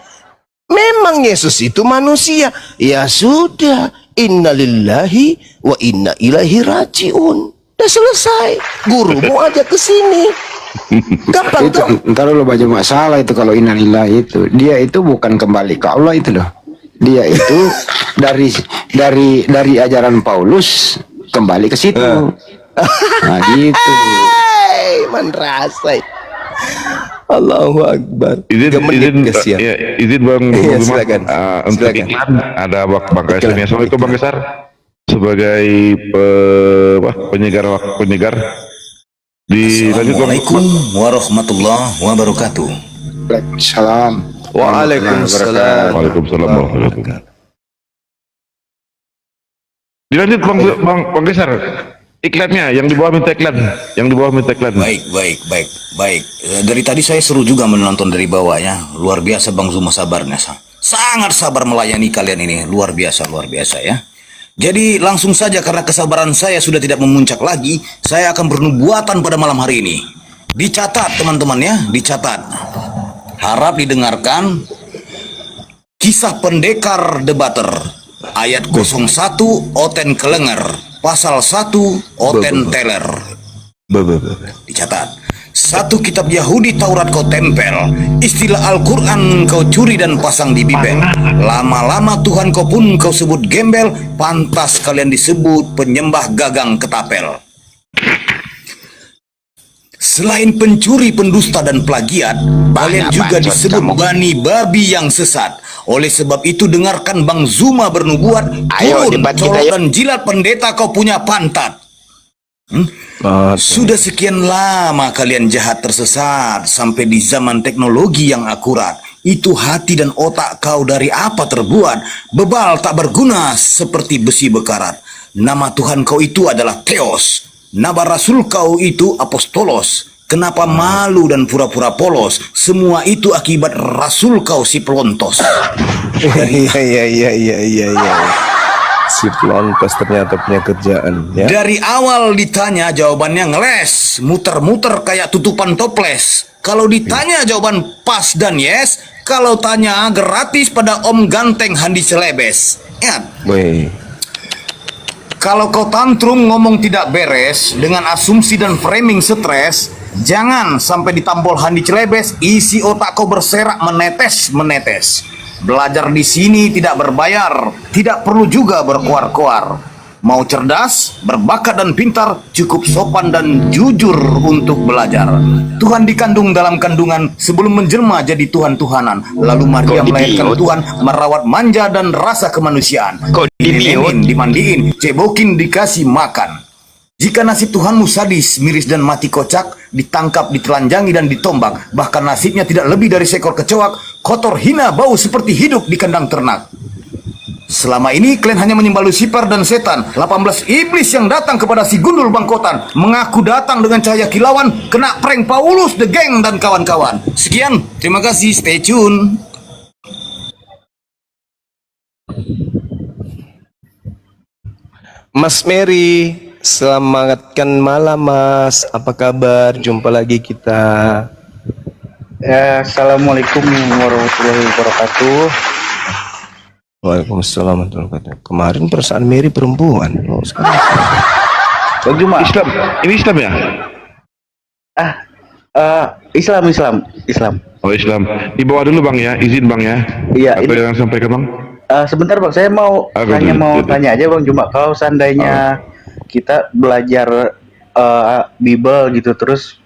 Memang Yesus itu manusia. Ya sudah. Innalillahi wa inna ilaihi raji'un. Udah selesai. Gurumu aja ke sini. Gampang Itu tuh. ntar lo baca masalah itu kalau innalillahi itu. Dia itu bukan kembali ke Allah itu loh. Dia itu dari ajaran Paulus kembali ke situ. Nah gitu. Hei, manrasai. Allahu Akbar. Izin kasihan. ya, izin Bang Iya, Bung silakan. untuk Silakan. iklan ada Bang Kaisar. Assalamualaikum Bang Kaisar. Sebagai penyegar Assalamualaikum warahmatullahi wabarakatuh. Waalaikumsalam. Waalaikumsalam. Waalaikumsalam warahmatullahi wabarakatuh. Dilanjut Bang Kaisar. Iklannya yang di bawah minta iklan, Baik. Dari tadi saya seru juga menonton dari bawahnya. Luar biasa Bang Zuma sabarnya. Sangat sabar melayani kalian ini. Luar biasa ya. Jadi langsung saja karena kesabaran saya sudah tidak memuncak lagi, saya akan bernubuatan pada malam hari ini. Dicatat teman-teman ya, dicatat. Harap didengarkan. Kisah Pendekar Debater ayat 01 Oten Kelenger, pasal 1 Oten Teller. Dicatat. 1 kitab Yahudi Taurat kau tempel, istilah Al-Quran kau curi dan pasang di bibel. Lama-lama Tuhan kau pun kau sebut gembel, pantas kalian disebut penyembah gagang ketapel. Selain pencuri, pendusta dan plagiat, kalian juga disebut bani babi yang sesat. Oleh sebab itu dengarkan Bang Zuma bernubuat, turun colok dan jilat pendeta kau punya pantat. Sudah sekian lama kalian jahat tersesat sampai di zaman teknologi yang akurat. Itu hati dan otak kau dari apa terbuat? Bebal tak berguna seperti besi bekarat. Nama Tuhan kau itu adalah Theos. Nama Rasul kau itu Apostolos. Kenapa malu dan pura-pura polos? Semua itu akibat Rasul kau si pelontos. Iya. Si pelontos ternyata punya kerjaan ya. Dari awal ditanya jawabannya ngeles, muter-muter kayak tutupan toples. Kalau ditanya jawaban pas dan yes, kalau tanya gratis pada Om Ganteng Handi Celebes. Ingat. Kalau kau tantrum ngomong tidak beres dengan asumsi dan framing stres, jangan sampai ditampol Handi Celebes, isi otak kau berserak menetes. Belajar di sini tidak berbayar, tidak perlu juga berkuar-kuar. Mau cerdas, berbakat dan pintar, cukup sopan dan jujur untuk belajar. Tuhan dikandung dalam kandungan sebelum menjelma jadi Tuhan-Tuhanan. Lalu Maria melahirkan Tuhan, merawat manja dan rasa kemanusiaan. Dililingin, dimandiin, cebokin, dikasih makan. Jika nasib Tuhanmu sadis, miris dan mati kocak, ditangkap, ditelanjangi dan ditombak, bahkan nasibnya tidak lebih dari seekor kecoak, kotor, hina, bau seperti hidup di kandang ternak. Selama ini kalian hanya menyembah Lucifer dan setan, 18 iblis yang datang kepada si gundul bangkotan, mengaku datang dengan cahaya kilauan, kena prank Paulus, The Gang dan kawan-kawan. Sekian, terima kasih, stay tune. Mas Mary, selamatkan malam Mas. Apa kabar? Jumpa lagi kita. Assalamualaikum warahmatullahi wabarakatuh. Waalaikumsalam warahmatullahi wabarakatuh. Kemarin perasaan Mary perempuan. Oh, sekarang. Bang Juma. Islam, ini Islam ya? Islam. Oh Islam. Dibawa dulu bang ya, izin bang ya. Iya. Apa yang sampaikan bang? Sebentar bang, saya mau tanya aja bang Juma. Kalau seandainya kita belajar Bible gitu, terus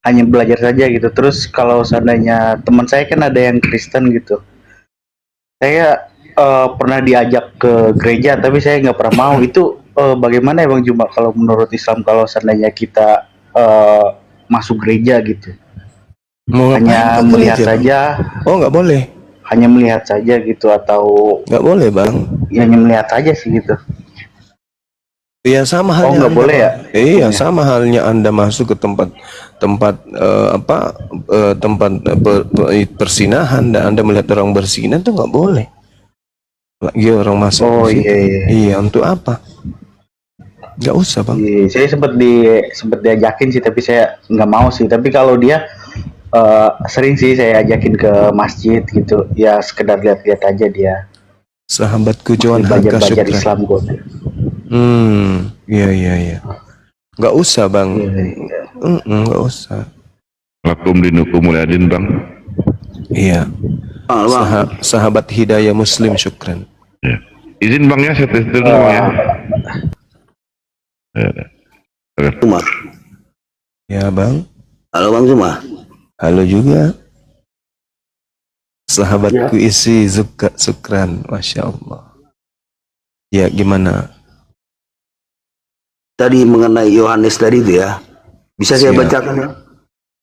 hanya belajar saja gitu. Terus kalau seandainya teman saya kan ada yang Kristen gitu, saya pernah diajak ke gereja tapi saya nggak pernah mau. Itu bagaimana ya bang Juma kalau menurut Islam kalau seandainya kita masuk gereja gitu? Hanya melihat saja. Oh nggak boleh. Hanya melihat saja gitu atau nggak boleh bang? Ya, hanya melihat saja sih gitu. Iya sama halnya. Oh nggak boleh ya? Iya sama halnya Anda masuk ke tempat persinahan dan Anda melihat orang bersinar itu nggak boleh. Lagi orang masuk. Oh iya. Iya untuk apa? Nggak usah bang. Iya, saya sempat diajakin sih tapi saya nggak mau sih. Tapi kalau dia sering sih saya ajakin ke masjid gitu. Ya sekedar lihat-lihat aja dia. Sahabatku Johan belajar Islam gue. Iya. Nggak usah bang. Nggak usah. Lakum dinukum mulyadin bang. Iya. Sahabat hidayah muslim, syukran. Ya. Izin bang ya, saya tes dulu bang ya. Cuma. Ya bang. Halo bang Cuma. Halo juga. Sahabatku isi syukran, masya Allah. Ya gimana? Tadi mengenai Yohanes tadi itu ya, bisa saya bacakan ya?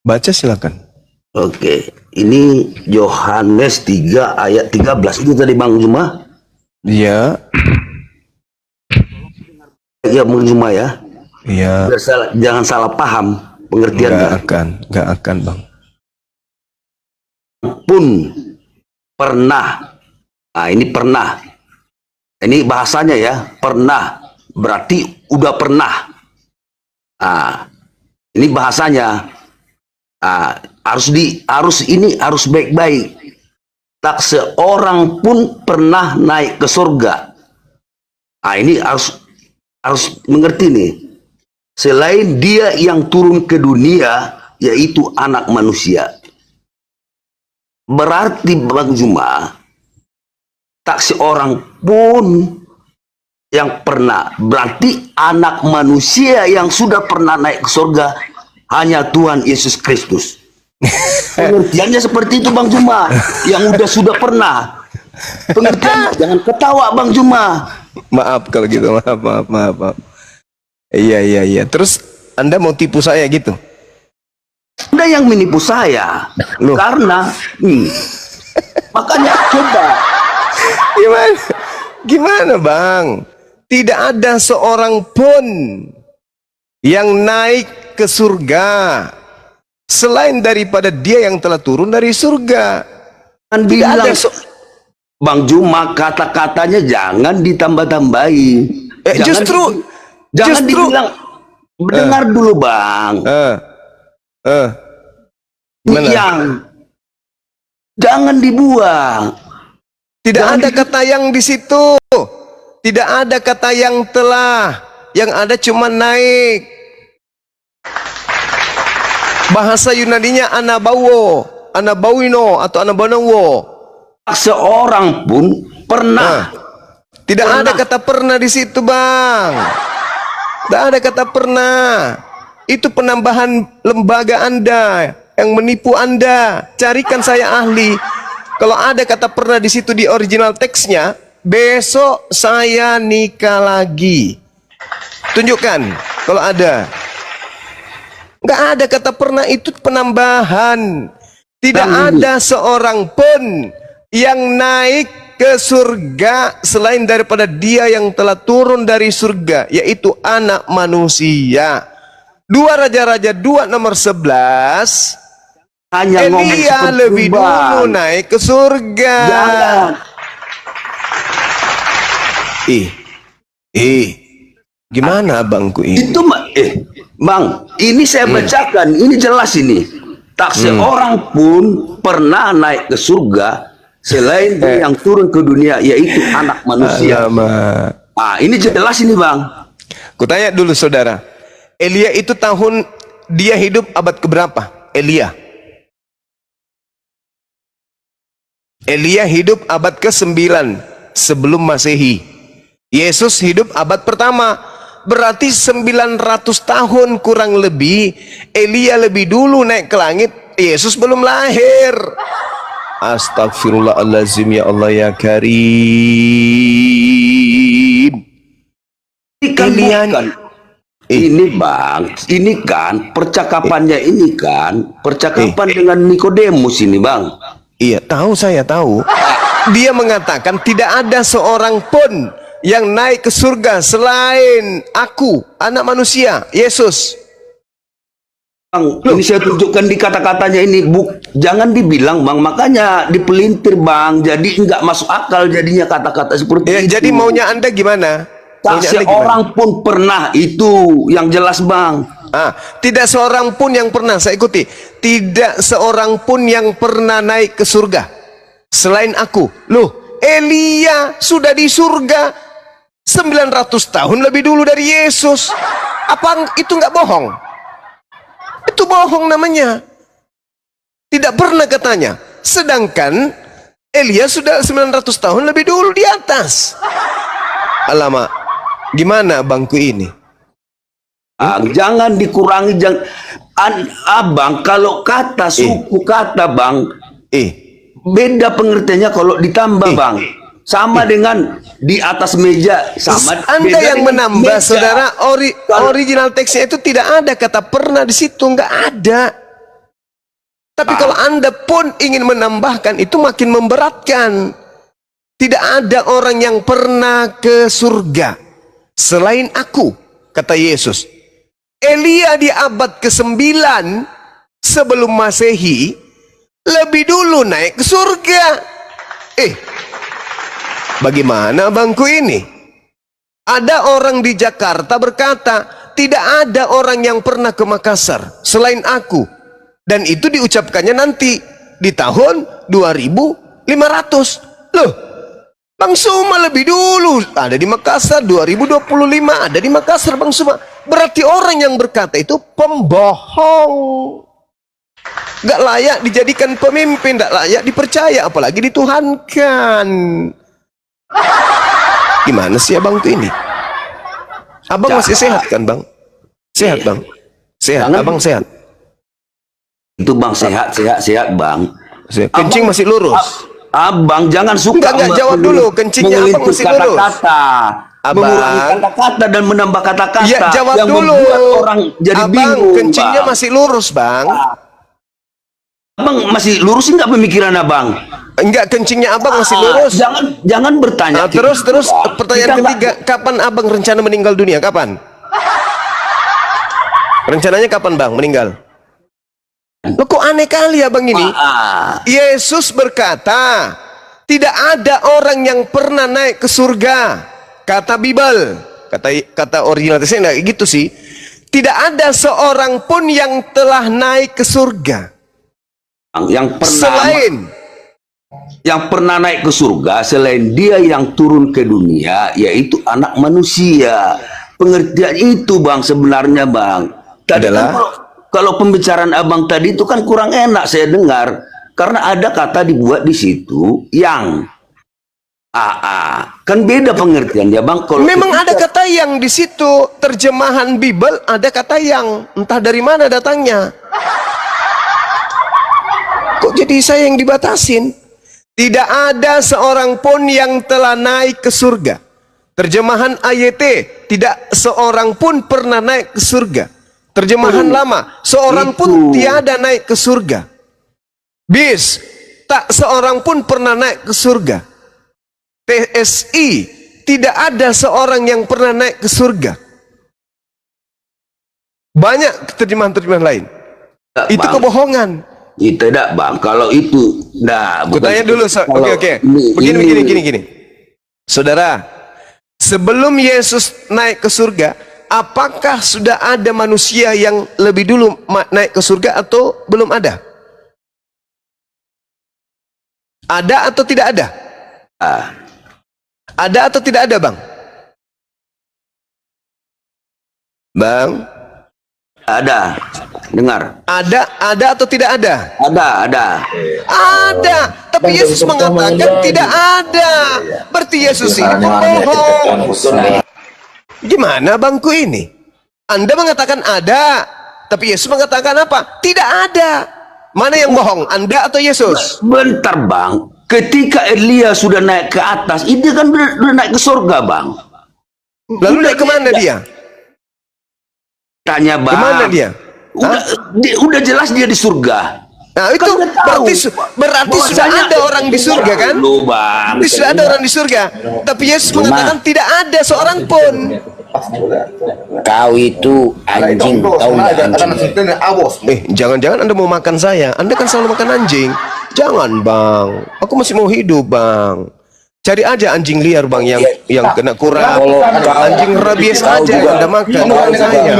Baca silakan. Oke, ini Yohanes 3 ayat 13 itu tadi Bang Juma. Iya. Ya Bang Juma ya. Iya. Jangan salah paham pengertian. Nggak akan Bang. Pun pernah. Nah ini pernah. Ini bahasanya ya, pernah. Berarti udah pernah. Nah, ini bahasanya. Harus baik-baik. Tak seorang pun pernah naik ke surga. Nah, ini harus mengerti nih. Selain dia yang turun ke dunia, yaitu anak manusia. Berarti Bang Juma, tak seorang pun yang pernah, berarti anak manusia yang sudah pernah naik ke surga hanya Tuhan Yesus Kristus. Pengertiannya seperti itu Bang Juma, yang sudah pernah. Pengertiannya jangan ketawa Bang Juma. Maaf kalau gitu, maaf. Iya. Terus Anda mau tipu saya gitu? Anda yang menipu saya. Loh. Karena makanya coba. Gimana Bang? Tidak ada seorang pun yang naik ke surga selain daripada dia yang telah turun dari surga. Kan bilang Bang Juma, kata-katanya jangan ditambah-tambahi. Jangan dibilang. Dengar dulu Bang. Yang jangan dibuang. Tidak ada kata yang di situ. Tidak ada kata yang telah. Yang ada cuma naik. Bahasa Yunaninya anabawino atau anabanawo. Seorang pun pernah. Tidak ada kata pernah di situ, Bang. Tidak ada kata pernah. Itu penambahan lembaga Anda yang menipu Anda. Carikan saya ahli. Kalau ada kata pernah di situ di original teksnya, besok saya nikah lagi. Tunjukkan kalau ada. Nggak ada kata pernah, itu penambahan. Tidak ada seorang pun yang naik ke surga selain daripada dia yang telah turun dari surga, yaitu anak manusia. 2 Raja-Raja 2 nomor 11. Hanya Elia lebih dulu naik ke surga. Jangan. Gimana bangku ini? Itu Bang, ini saya bacakan, ini jelas ini. Tak seorang pun pernah naik ke surga selain dia yang turun ke dunia, yaitu anak manusia. Ah, ini jelas ini, Bang. Kutanya dulu saudara, Elia itu dia hidup abad keberapa? Elia hidup abad ke-9 sebelum Masehi. Yesus hidup abad pertama. Berarti 900 tahun kurang lebih. Elia lebih dulu naik ke langit, Yesus belum lahir. Astagfirullahaladzim, ya Allah ya Karim. Ini Bang, ini kan percakapannya ini kan percakapan dengan Nikodemus ini, Bang. Iya, saya tahu. Dia mengatakan tidak ada seorang pun yang naik ke surga selain aku, anak manusia, Yesus. Bang, ini saya tunjukkan di kata-katanya ini, jangan dibilang, Bang, makanya dipelintir, Bang. Jadi nggak masuk akal jadinya kata-kata seperti itu. Jadi maunya Anda gimana? Tak seorang pun pernah, itu yang jelas, Bang. Tidak seorang pun yang pernah, saya ikuti. Tidak seorang pun yang pernah naik ke surga selain aku. Loh, Elia sudah di surga 900 tahun lebih dulu dari Yesus. Apa itu nggak bohong? Itu bohong namanya. Tidak pernah katanya. Sedangkan Elia sudah 900 tahun lebih dulu di atas. Alamak, gimana bangku ini? Jangan dikurangi, Abang, kalau kata suku kata, Bang, beda pengertiannya kalau ditambah, Bang. Sama dengan di atas meja, sama. Anda yang menambah, saudara. Original teksnya itu tidak ada kata pernah di situ, nggak ada. Tapi kalau Anda pun ingin menambahkan, itu makin memberatkan. Tidak ada orang yang pernah ke surga selain aku, kata Yesus. Elia di abad ke-9 sebelum Masehi lebih dulu naik ke surga. Bagaimana bangku ini? Ada orang di Jakarta berkata, tidak ada orang yang pernah ke Makassar selain aku. Dan itu diucapkannya nanti di tahun 2500. Loh, Bang Suma lebih dulu ada di Makassar, 2025 ada di Makassar, Bang Suma. Berarti orang yang berkata itu pembohong. Gak layak dijadikan pemimpin, gak layak dipercaya, apalagi dituhankan. Gimana sih abang tuh ini? Abang masih sehat kan, Bang? Sehat, Bang? Sehat, abang sehat? Itu, Bang, sehat, Bang. Kencing masih lurus? Abang jangan suka enggak jawab dulu, kencingnya abang masih lurus. Mengurangi kata-kata dan menambah kata-kata ya, jawab yang dulu. membuat orang jadi abang, bingung. Kencingnya Bang, masih lurus, Bang. Abang masih lurus enggak pemikiran Abang? Enggak, kencingnya abang masih lurus. Jangan bertanya. Terus pertanyaan ketiga, kapan abang rencana meninggal dunia? Kapan? Rencananya kapan, Bang, meninggal? Loh, kok aneh kali abang ini? Yesus berkata, tidak ada orang yang pernah naik ke surga. Kata Bible, kata original teksnya gitu sih. Tidak ada seorang pun yang telah naik ke surga. Yang pernah naik ke surga selain dia yang turun ke dunia, yaitu anak manusia. Pengertian itu, Bang, sebenarnya, Bang. Adalah kalau pembicaraan abang tadi itu kan kurang enak saya dengar, karena ada kata dibuat di situ yang Kan beda pengertian ya bang. Kalau Memang ada kata yang di situ, terjemahan Bible ada kata yang, entah dari mana datangnya. Kok jadi saya yang dibatasin? Tidak ada seorang pun yang telah naik ke surga. Terjemahan AYT, tidak seorang pun pernah naik ke surga. Terjemahan lama, seorang pun tiada naik ke surga. Bis, tak seorang pun pernah naik ke surga. TSI, tidak ada seorang yang pernah naik ke surga. Banyak terjemahan-terjemahan lain. Itu kebohongan. Tidak bang, kalau itu Aku tanya dulu, oke. Begini. Saudara, sebelum Yesus naik ke surga, apakah sudah ada manusia yang lebih dulu naik ke surga atau belum ada? Ada atau tidak ada? Ada atau tidak ada, Bang? Bang? ada. Dengar. Ada atau tidak ada? Ada. Ada, tapi Yesus mengatakan tidak ada. Berarti Yesus ini pembohong. Gimana bangku ini? Anda mengatakan ada, tapi Yesus mengatakan apa? Tidak ada. Mana yang bohong, Anda atau Yesus? Bentar bang, ketika Elia sudah naik ke atas, itu kan udah naik ke surga bang. Lalu naik kemana dia? Tanya bang. Kemana dia? Udah jelas dia di surga. Nah itu berarti sudah ada orang di surga kan? Berarti sudah ada orang di surga. Tapi Yesus mengatakan tidak ada seorang pun. Kau itu anjing, tahu nggak anjing? Jangan-jangan Anda mau makan saya? Anda kan selalu makan anjing. Jangan bang, aku masih mau hidup bang. Cari aja anjing liar bang yang kena kurap. Anjing rabies aja yang Anda makan. Saya.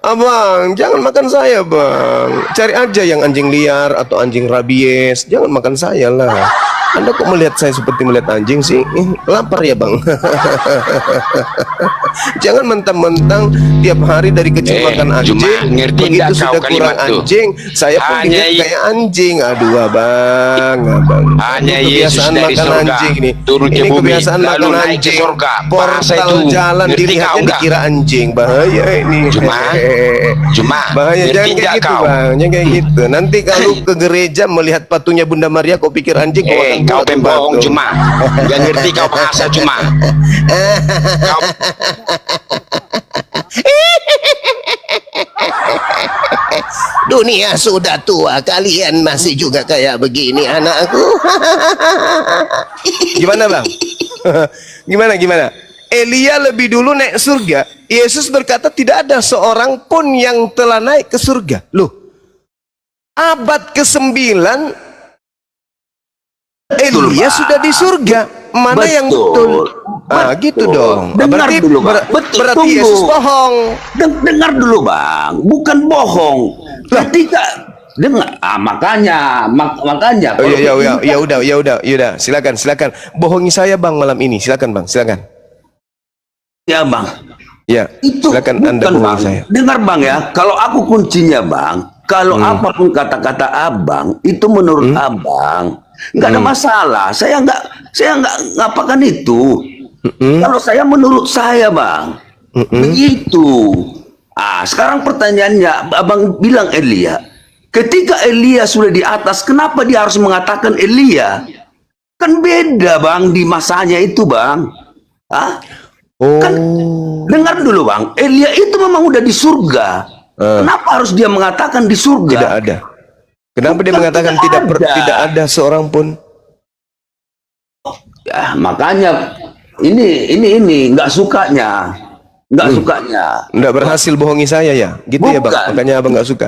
Abang, jangan makan saya bang. Cari aja yang anjing liar atau anjing rabies. Jangan makan saya lah. Anda kok melihat saya seperti melihat anjing sih? Lapar ya bang. Jangan mentang-mentang tiap hari dari kecil makan anjing. Begitu sudah kurang anjing, saya pun dilihat kayak anjing. Aduh abang. Hanya kebiasaan Yesus dari makan surga anjing nih. turun ke Ini bumi, kebiasaan lalu makan naik ke anjing. surga. Portal jalan dilihatnya dikira anjing. Bahaya ini. Cuma bahaya, jangan kayak gitu bang. Jangan kayak gitu. Nanti kalau ke gereja melihat patungnya Bunda Maria, kau pikir anjing. Kau pembohong cuma. Gak ngerti kau bahasa cuma. Dunia sudah tua, kalian masih juga kayak begini anakku. Gimana bang? Gimana? Elia lebih dulu naik surga. Yesus berkata tidak ada seorang pun yang telah naik ke surga. Loh, abad ke-9 Elia sudah di surga. Mana yang betul? Ah, gitu dong. Dengar berarti, dulu, Bang. berarti Yesus bohong. Dengar dulu, Bang. Bukan bohong. Ketika dengar, makanya. Ya udah. Silakan. Bohongi saya, Bang, malam ini. Silakan, Bang. Silakan. Ya, Bang. Ya. Itu silakan Anda bohongi Bang. saya. Dengar, Bang ya. Kalau aku kuncinya, Bang. Kalau apapun kata-kata Abang, itu menurut Abang nggak ada masalah. Saya nggak ngapakan itu. Kalau saya menurut saya bang, begitu. Sekarang pertanyaannya, abang bilang Elia. Ketika Elia sudah di atas, kenapa dia harus mengatakan Elia? Kan beda bang di masanya itu bang. Kan dengar dulu bang, Elia itu memang udah di surga. Kenapa harus dia mengatakan di surga? Tidak ada. Kenapa dia mengatakan tidak ada seorang pun? Ya, makanya ini nggak sukanya. Nggak berhasil bohongi saya ya, gitu. Bukan. Ya bang. Makanya abang nggak suka.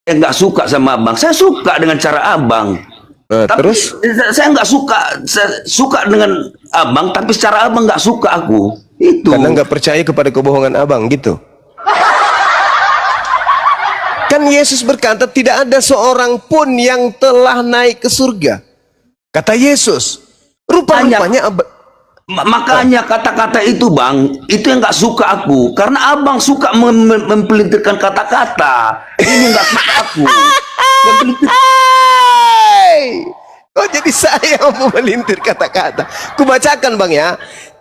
Nggak suka sama abang. Saya suka dengan cara abang. Tapi terus? Saya nggak suka. Saya suka dengan abang, tapi secara abang nggak suka aku. Itu. Karena nggak percaya kepada kebohongan abang, gitu. Kan Yesus berkata tidak ada seorang pun yang telah naik ke surga. Kata Yesus. Rupanya makanya kata-kata itu bang, itu yang nggak suka aku. Karena abang suka mempelintirkan kata-kata. Ini nggak suka aku. Oh, jadi saya yang memelintir kata-kata. Kubacakan Bang ya.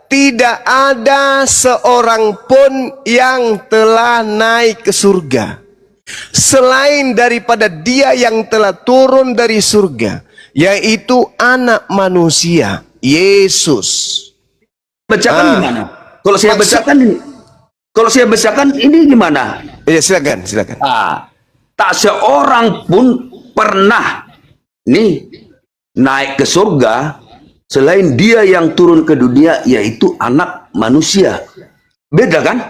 Tidak ada seorang pun yang telah naik ke surga selain daripada dia yang telah turun dari surga, yaitu anak manusia, Yesus. Bacakan gimana? Kalau saya bacakan ini, kalau saya bacakan ini gimana? Ya silakan. Tak seorang pun pernah nih naik ke surga selain dia yang turun ke dunia, yaitu anak manusia. Beda kan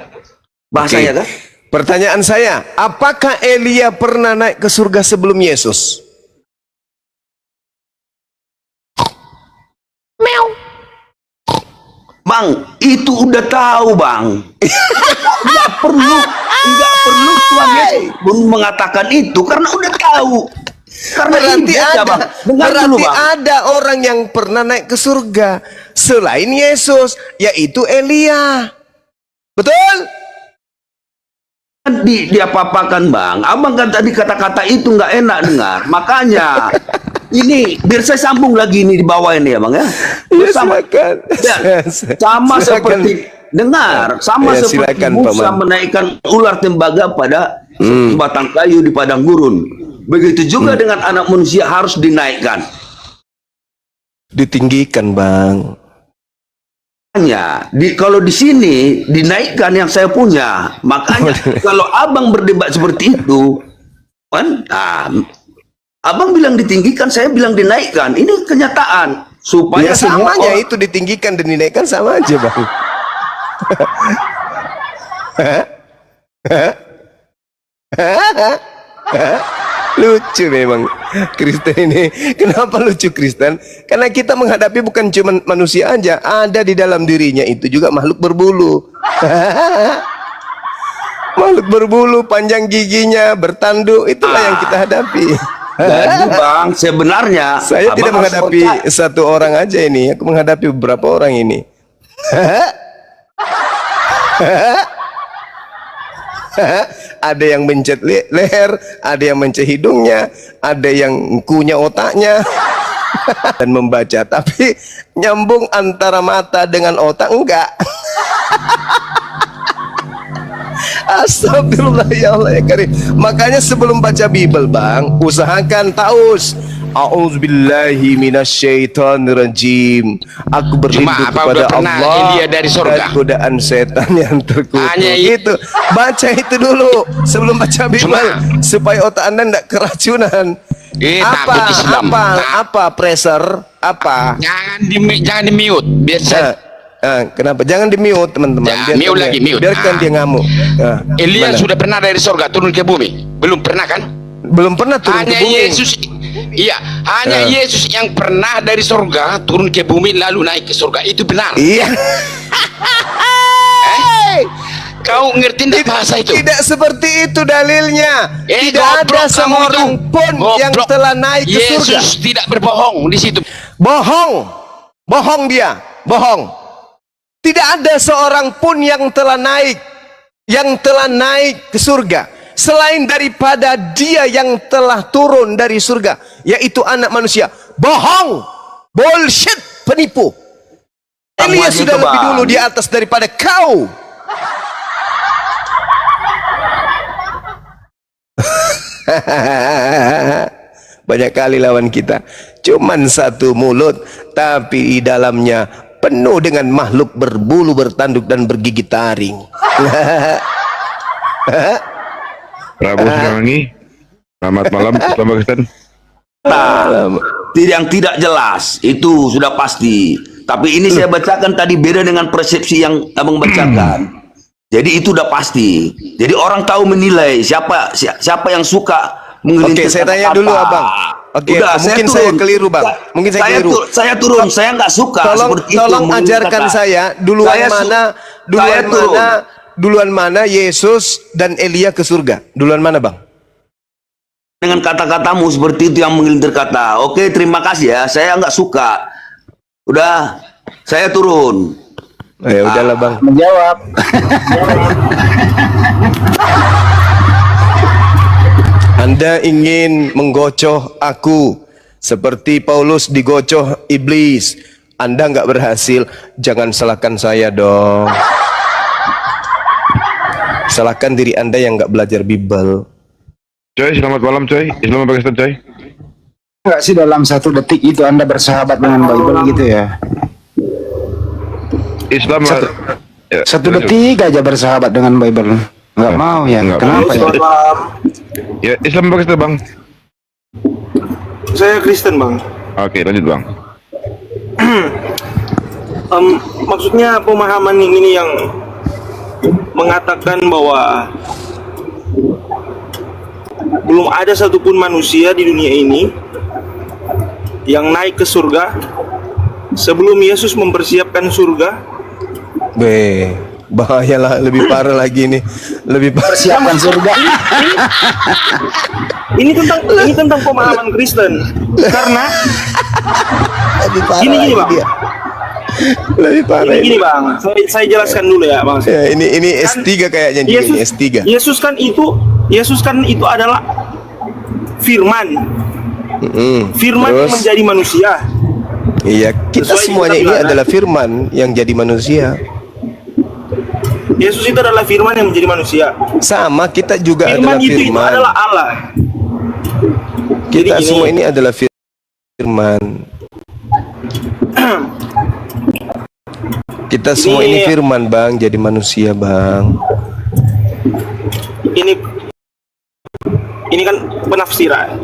bahasanya kan? Pertanyaan saya, apakah Elia pernah naik ke surga sebelum Yesus? Bang, itu udah tahu Bang. Nggak perlu Tuhan Yesus pun mengatakan itu karena udah tahu. Karena berarti ada orang yang pernah naik ke surga selain Yesus, yaitu Elia. Betul? Diapa-apakan Bang. Abang kan tadi kata-kata itu nggak enak dengar. Makanya ini biar saya sambung lagi ini di bawah ini ya Bang ya. Sama seperti dengar, sama seperti Musa menaikkan ular tembaga pada batang kayu di padang gurun. Begitu juga dengan anak manusia harus dinaikkan. Ditinggikan Bang. Kalau di sini dinaikkan yang saya punya, makanya kalau abang berdebat seperti itu, kan, abang bilang ditinggikan, saya bilang dinaikkan. Ini kenyataan supaya ya, samanya itu ditinggikan dan dinaikkan sama aja Bang. Lucu memang Kristen ini. Kenapa lucu Kristen? Karena kita menghadapi bukan cuma manusia aja, ada di dalam dirinya itu juga makhluk berbulu. Makhluk berbulu, panjang giginya, bertanduk, itulah yang kita hadapi. Jadi Bang, sebenarnya saya tidak menghadapi satu orang aja ini, aku menghadapi beberapa orang ini. Ada yang mencet leher, ada yang mencet hidungnya, ada yang kunyah otaknya dan membaca, tapi nyambung antara mata dengan otak enggak. Astagfirullah ya Allah ya Karim. Makanya sebelum baca Bible Bang, usahakan taus. A'udzubillahi minasyaitonirrajim. Aku berlindung kepada Allah dari surga. dan godaan setan yang terkutuk. Itu baca itu dulu sebelum baca Bible supaya otak Anda tidak keracunan. Apa pressure apa? Jangan di mute biar saya. Kenapa? Jangan di mute teman-teman. Biarkan dia ngamuk. Elia sudah pernah dari surga turun ke bumi? Belum pernah kan? Belum pernah turun ke bumi. Iya, hanya Yesus yang pernah dari surga turun ke bumi lalu naik ke surga. Itu benar. Iya. Kau ngerti tidak bahasa itu? Tidak seperti itu dalilnya. Tidak ada seorang pun yang telah naik ke surga. Yesus tidak berbohong di situ. Bohong dia, bohong. Tidak ada seorang pun yang telah naik ke surga selain daripada dia yang telah turun dari surga, yaitu anak manusia. Bohong, bullshit, penipu. Elia sudah lebih dulu di atas daripada kau. Banyak kali lawan kita, cuman satu mulut tapi di dalamnya penuh dengan makhluk berbulu, bertanduk dan bergigi taring. Prabu Surawangi, selamat malam, selamat Kristen. Yang tidak jelas itu sudah pasti. Tapi ini saya bacakan tadi beda dengan persepsi yang abang bacakan. Jadi itu udah pasti. Jadi orang tahu menilai siapa yang suka mengelintir. Oke, saya tanya dulu abang. Oke, udah, mungkin saya keliru bang. Mungkin saya keliru. Saya turun, saya nggak suka. Tolong ajarkan saya duluan mana Yesus dan Elia ke surga? Duluan mana bang? Dengan kata-katamu seperti itu yang mengelintir kata. Oke, terima kasih ya. Saya nggak suka. Udah, saya turun. Ya udahlah bang. Menjawab. Anda ingin menggocoh aku Seperti Paulus digocoh iblis. Anda nggak berhasil, jangan salahkan saya dong. Salahkan diri Anda yang nggak belajar Bible. Coy, selamat malam coy. Islam apa Kristen coy? Enggak sih dalam 1 detik itu Anda bersahabat dengan Bible gitu ya? Islam Satu detik aja bersahabat dengan Bible. Enggak mau ya? Kenapa ya? Ya, Islam apa Kristen bang? Saya Kristen bang. Oke, lanjut bang. Maksudnya pemahaman ini yang mengatakan bahwa belum ada satupun manusia di dunia ini yang naik ke surga sebelum Yesus mempersiapkan surga. Bahayalah, lebih parah lagi nih, lebih parah. Persiapkan surga. Ini tentang pemahaman Kristen. Karena gini bang. Lebih parah. Gini bang, saya jelaskan dulu ya bang. Ya, ini S3 kayaknya juga ini S3. Yesus kan itu adalah firman. Firman yang menjadi manusia. Iya, kita Sesuai semuanya ini kitab adalah firman yang jadi manusia. Yesus itu adalah firman yang menjadi manusia. Sama, kita juga Firman adalah itu firman. adalah Allah. Kita Jadi semua gini. ini adalah firman. Kita semua ini firman bang, jadi manusia bang. Ini kan penafsiran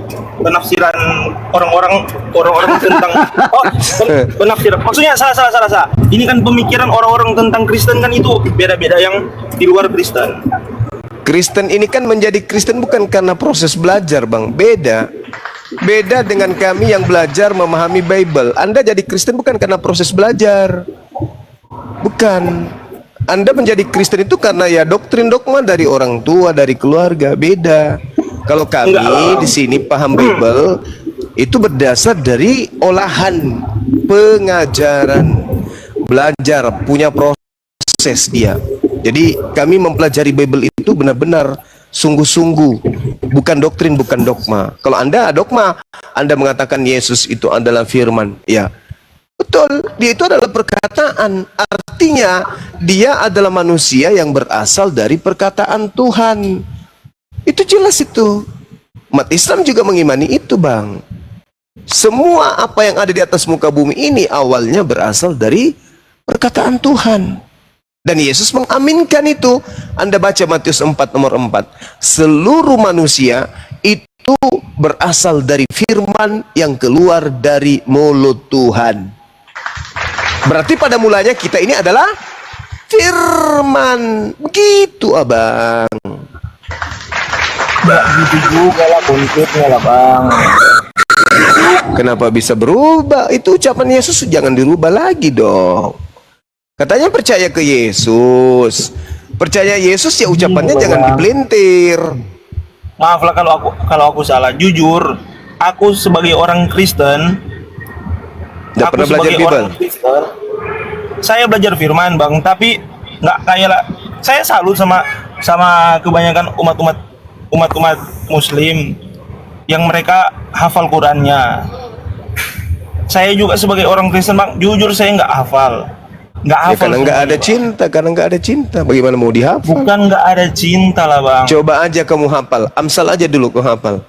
orang-orang tentang penafsiran. Maksudnya salah. Ini kan pemikiran orang-orang tentang Kristen kan itu beda-beda yang di luar Kristen. Kristen ini kan menjadi Kristen bukan karena proses belajar bang, beda dengan kami yang belajar memahami Bible. Anda jadi Kristen bukan karena proses belajar, bukan. Anda menjadi Kristen itu karena ya doktrin dogma dari orang tua, dari keluarga, beda. Kalau kami di sini paham Bible itu berdasar dari olahan pengajaran, belajar, punya proses dia. Jadi kami mempelajari Bible itu benar-benar sungguh-sungguh, bukan doktrin, bukan dogma. Kalau Anda dogma, Anda mengatakan Yesus itu adalah firman, ya betul, dia itu adalah perkataan. Artinya dia adalah manusia yang berasal dari perkataan Tuhan. Itu jelas itu. Umat Islam juga mengimani itu bang. Semua apa yang ada di atas muka bumi ini awalnya berasal dari perkataan Tuhan. Dan Yesus mengaminkan itu. Anda baca Matius 4 nomor 4. Seluruh manusia itu berasal dari firman yang keluar dari mulut Tuhan. Berarti pada mulanya kita ini adalah firman. Begitu abang. Nggak gitu juga lah konsepnya lah bang. Kenapa bisa berubah? Itu ucapan Yesus jangan dirubah lagi dong. Katanya percaya ke Yesus. Percaya Yesus ya ucapannya jangan dipelintir. Maaf lah kalau aku salah. Jujur, aku sebagai orang Kristen, Nggak pernah belajar Bible. Saya belajar firman bang, tapi nggak kayak lah. Saya salut sama kebanyakan umat Muslim yang mereka hafal Qurannya. Saya juga sebagai orang Kristen bang, jujur saya nggak hafal. Ya, karena nggak ada cinta, bagaimana mau dihafal? Bukan nggak ada cinta lah bang. Coba aja kamu hafal, Amsal aja dulu kau hafal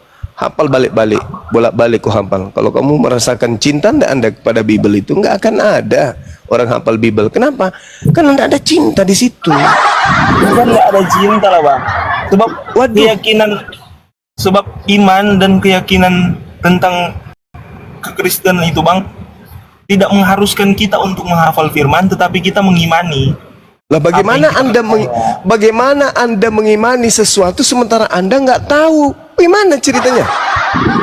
balik-balik, bolak-balik kau hafal. Kalau kamu merasakan cinta Anda kepada Bible itu, nggak akan ada orang hafal Bible. Kenapa? Karena nggak ada cinta di situ. Bukan nggak ada cinta lah bang. Sebab sebab iman dan keyakinan tentang kekristenan itu bang tidak mengharuskan kita untuk menghafal firman, tetapi kita mengimani. Lah bagaimana Anda mengimani sesuatu sementara Anda nggak tahu? Gimana ceritanya?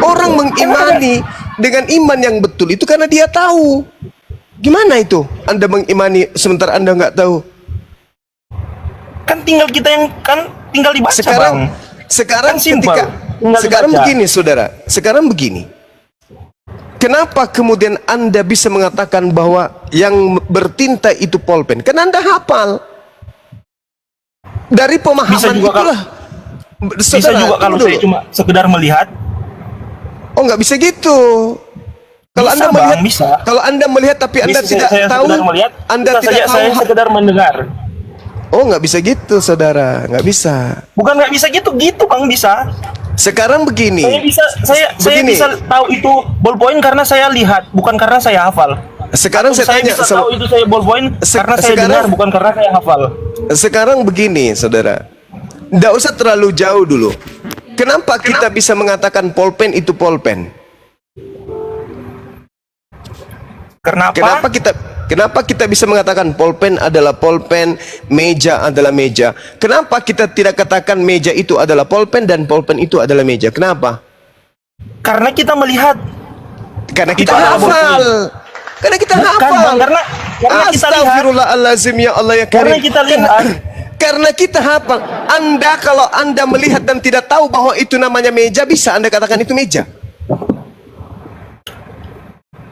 Orang mengimani dengan iman yang betul itu karena dia tahu. Gimana itu? Anda mengimani sementara Anda nggak tahu? Kan tinggal dibaca bang. Sekarang Kan begini saudara. Sekarang begini. Kenapa kemudian Anda bisa mengatakan bahwa yang bertinta itu pulpen? Kan Anda hafal. Dari pemahaman itulah. Bisa juga kalau saya cuma sekedar melihat. Oh nggak bisa gitu. Kalau Bisa, Anda melihat, Bang, bisa. kalau Anda melihat tapi Anda Bisa, tidak saya tahu, sekedar melihat, Anda bisa tidak saja tahu. saya sekedar mendengar. Oh, nggak bisa gitu, saudara, nggak bisa. Bukan nggak bisa gitu Bang, bisa. Sekarang begini. Saya Begini. bisa tahu itu ballpoint karena saya lihat, bukan karena saya hafal. Sekarang Atau saya tanya bisa tahu itu saya ballpoint karena saya dengar, bukan karena saya hafal. Sekarang begini, saudara, nggak usah terlalu jauh dulu. Kenapa kita bisa mengatakan pulpen itu pulpen? Kenapa kita bisa mengatakan pulpen adalah pulpen, meja adalah meja? Kenapa kita tidak katakan meja itu adalah pulpen dan pulpen itu adalah meja? Kenapa? Karena kita melihat. Karena kita Itu adalah hafal. pulpen. Karena kita Bukan, hafal. Bang, karena kita lihat. Astagfirullahalazim, ya Allah ya Karim. Karena kita lihat. Karena kita hafal. Kalau Anda melihat dan tidak tahu bahwa itu namanya meja, bisa Anda katakan itu meja?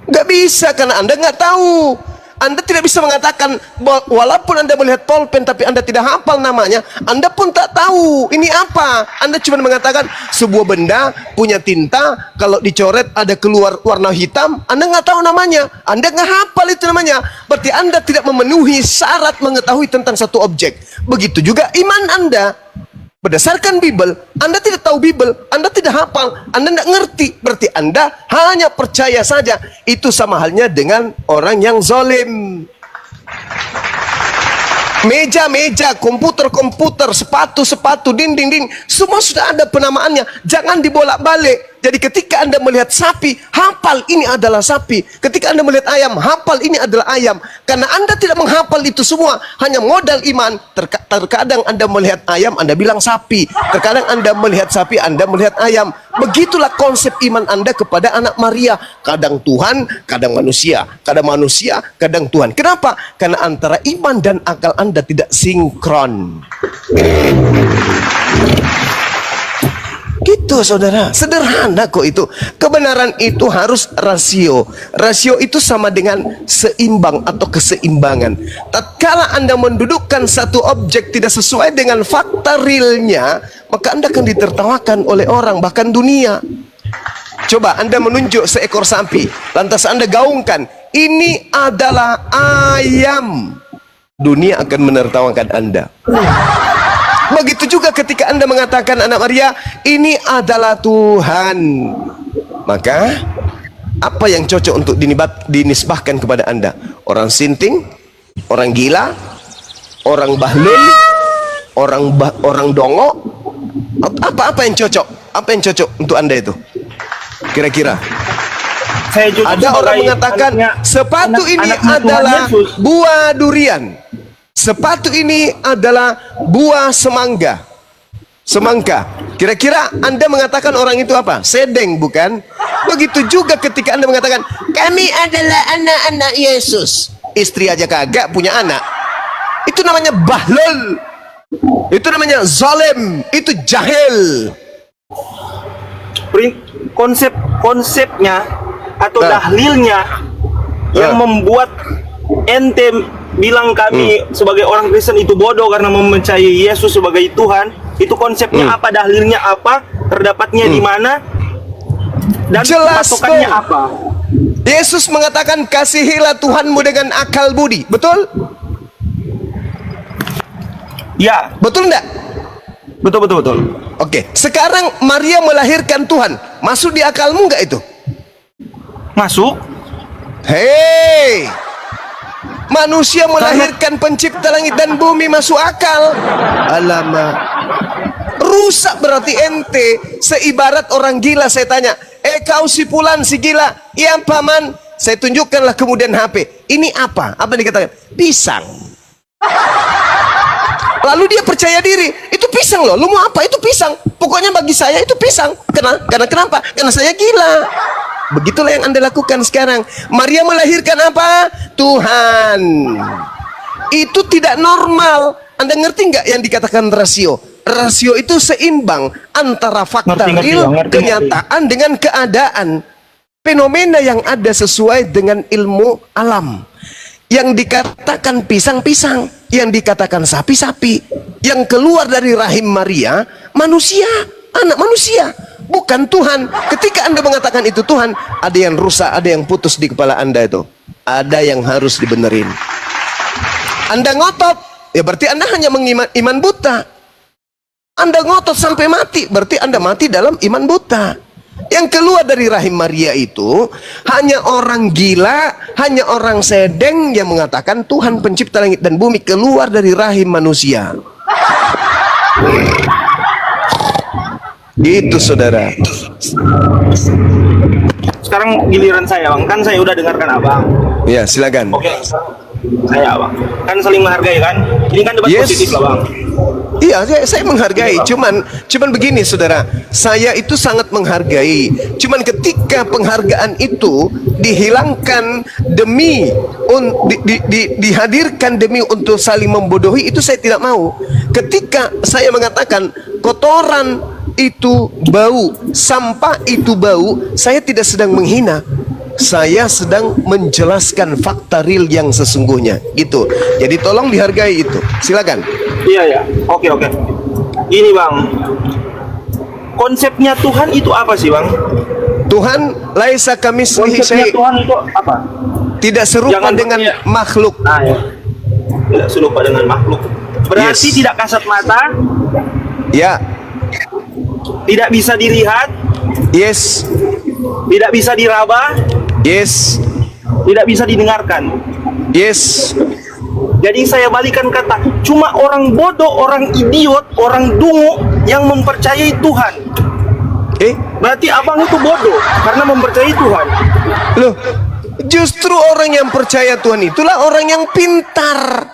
Nggak bisa, karena Anda nggak tahu. Anda tidak bisa mengatakan, walaupun Anda melihat pulpen tapi Anda tidak hafal namanya, Anda pun tak tahu ini apa. Anda cuma mengatakan sebuah benda punya tinta, kalau dicoret ada keluar warna hitam, Anda nggak tahu namanya, Anda nggak hafal itu namanya. Berarti Anda tidak memenuhi syarat mengetahui tentang satu objek. Begitu juga iman Anda. Berdasarkan Bible, Anda tidak tahu Bible, Anda tidak hafal, Anda tidak ngerti. Berarti Anda hanya percaya saja. Itu sama halnya dengan orang yang zalim. Meja-meja, komputer-komputer, sepatu-sepatu, dinding-dinding, semua sudah ada penamaannya. Jangan dibolak-balik. Jadi ketika Anda melihat sapi, hafal ini adalah sapi. Ketika Anda melihat ayam, hafal ini adalah ayam. Karena Anda tidak menghafal itu semua, hanya modal iman. Terkadang Anda melihat ayam, Anda bilang sapi. Terkadang Anda melihat sapi, Anda melihat ayam. Begitulah konsep iman Anda kepada anak Maria. Kadang Tuhan, kadang manusia. Kadang manusia, kadang Tuhan. Kenapa? Karena antara iman dan akal Anda tidak sinkron. Gitu, saudara. Sederhana kok itu. Kebenaran itu harus rasio. Rasio itu sama dengan seimbang atau keseimbangan. Tatkala Anda mendudukkan satu objek tidak sesuai dengan fakta realnya, maka Anda akan ditertawakan oleh orang, bahkan dunia. Coba Anda menunjuk seekor sapi, lantas Anda gaungkan, ini adalah ayam. Dunia akan menertawakan Anda. Begitu juga ketika Anda mengatakan anak Maria, ini adalah Tuhan. Maka, apa yang cocok untuk dinisbahkan kepada Anda? Orang sinting, orang gila, orang bahlul, orang dongo. Apa yang cocok? Apa yang cocok untuk Anda itu? Kira-kira. Ada orang mengatakan sepatu ini adalah buah durian. Sepatu ini adalah buah semangka. Kira-kira Anda mengatakan orang itu apa? Sedeng, bukan? Begitu juga ketika Anda mengatakan kami adalah anak-anak Yesus. Istri aja kagak punya anak. Itu namanya bahlul. Itu namanya zalim. Itu jahil. Konsepnya atau dahlilnya yang membuat ente bilang kami sebagai orang Kristen itu bodoh karena mempercayai Yesus sebagai Tuhan. Itu konsepnya apa, dahlilnya apa, terdapatnya di mana, dan patokannya apa. Yesus mengatakan kasihilah Tuhanmu dengan akal budi. Betul? Ya. Betul enggak? Betul. Oke, sekarang Maria melahirkan Tuhan. Masuk di akalmu enggak itu? Masuk. Hei, manusia melahirkan pencipta langit dan bumi, masuk akal? Alamak, rusak berarti ente. Seibarat orang gila. Saya tanya, kau si Fulan si gila? Iya paman. Saya tunjukkanlah kemudian HP. Ini apa? Apa dikatakan? Pisang. Lalu dia percaya diri, itu pisang loh. Lu mau apa? Itu pisang. Pokoknya bagi saya itu pisang. Karena kenapa? Karena saya gila. Begitulah yang Anda lakukan sekarang. Maria melahirkan apa? Tuhan. Itu tidak normal. Anda ngerti nggak yang dikatakan rasio? Rasio itu seimbang antara fakta real, kenyataan dengan keadaan. Fenomena yang ada sesuai dengan ilmu alam. Yang dikatakan pisang-pisang, yang dikatakan sapi-sapi, yang keluar dari rahim Maria, manusia, anak manusia. bukan Tuhan. Ketika Anda mengatakan itu Tuhan, ada yang rusak, ada yang putus di kepala Anda itu. Ada yang harus dibenerin. Anda ngotot, ya berarti Anda hanya mengiman iman buta. Anda ngotot sampai mati, berarti Anda mati dalam iman buta. Yang keluar dari rahim Maria itu hanya orang gila, hanya orang sedeng yang mengatakan Tuhan pencipta langit dan bumi keluar dari rahim manusia. Gitu saudara. Sekarang giliran saya bang, kan saya udah dengarkan abang. Ya silakan. Oke, saya bang, kan saling menghargai kan? Ini kan debat positif lah bang. Iya, saya menghargai. Cuman begini, saudara. Saya itu sangat menghargai. Cuman ketika penghargaan itu dihilangkan demi dihadirkan demi untuk saling membodohi, itu saya tidak mau. Ketika saya mengatakan kotoran itu bau, sampah itu bau, saya tidak sedang menghina. Saya sedang menjelaskan fakta real yang sesungguhnya, gitu. Jadi tolong dihargai itu. Silakan. Iya ya, oke. Ini bang, konsepnya Tuhan itu apa sih bang? Tuhan laisa kamitslihi syai'. Tuhan itu apa? Tidak serupa dengan makhluk. Nah, ya. Tidak serupa dengan makhluk. Berarti tidak kasat mata. Ya. Tidak bisa dilihat. Yes. Tidak bisa diraba. Yes. Tidak bisa didengarkan. Yes. Jadi saya balikan kata, cuma orang bodoh, orang idiot, orang dungu yang mempercayai Tuhan. Berarti abang itu bodoh karena mempercayai Tuhan. Loh, justru orang yang percaya Tuhan itulah orang yang pintar.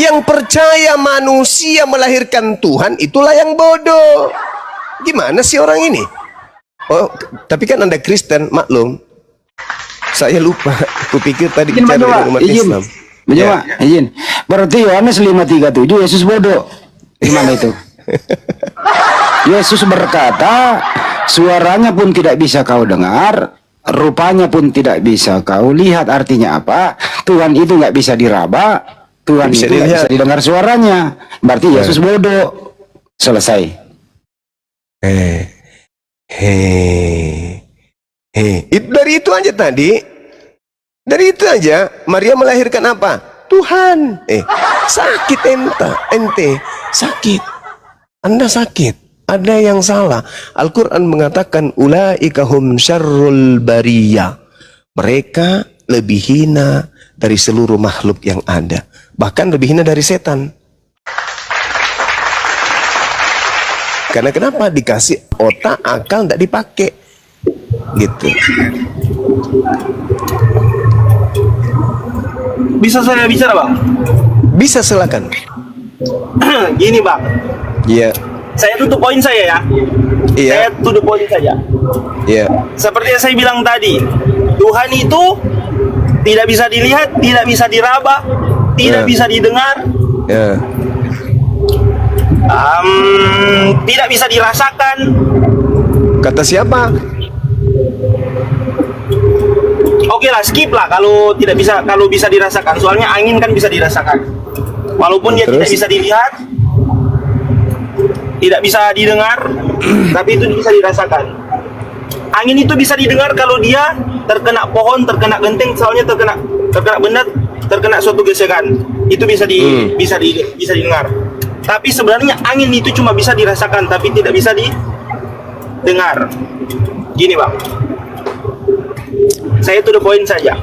Yang percaya manusia melahirkan Tuhan itulah yang bodoh. Gimana sih orang ini? Oh, tapi kan Anda Kristen, maklum. Saya lupa, kupikir tadi bicara dengan umat Islam. Izin. Berarti Yohanes 5:37 Yesus bodoh. Gimana itu? Yesus berkata, suaranya pun tidak bisa kau dengar, rupanya pun tidak bisa kau lihat. Artinya apa? Tuhan itu nggak bisa diraba, Tuhan itu nggak bisa didengar suaranya. Berarti Yesus bodoh. Selesai. Dari itu aja tadi. Dari itu aja Maria melahirkan apa? Tuhan. Sakit ente sakit. Anda sakit. Ada yang salah. Al-Quran mengatakan ulaika hum syarrul bariyah. Mereka lebih hina dari seluruh makhluk yang ada. Bahkan lebih hina dari setan. Karena kenapa? Dikasih otak, akal, tidak dipakai. Gitu. Bisa saya bicara bang? Bisa, silakan. Gini bang. Iya. Saya tutup poin saya ya. Iya. Saya tutup poin saja. Iya. Seperti yang saya bilang tadi, Tuhan itu tidak bisa dilihat, tidak bisa diraba, tidak bisa didengar, tidak bisa dirasakan. Kata siapa? Oke lah, skip lah kalau tidak bisa, kalau bisa dirasakan. Soalnya angin kan bisa dirasakan. Walaupun dia tidak bisa dilihat, tidak bisa didengar, tapi itu bisa dirasakan. Angin itu bisa didengar kalau dia terkena pohon, terkena genteng, soalnya terkena benda, terkena suatu gesekan. Itu bisa didengar. Tapi sebenarnya angin itu cuma bisa dirasakan, tapi tidak bisa didengar. Gini bang, saya to the point saja.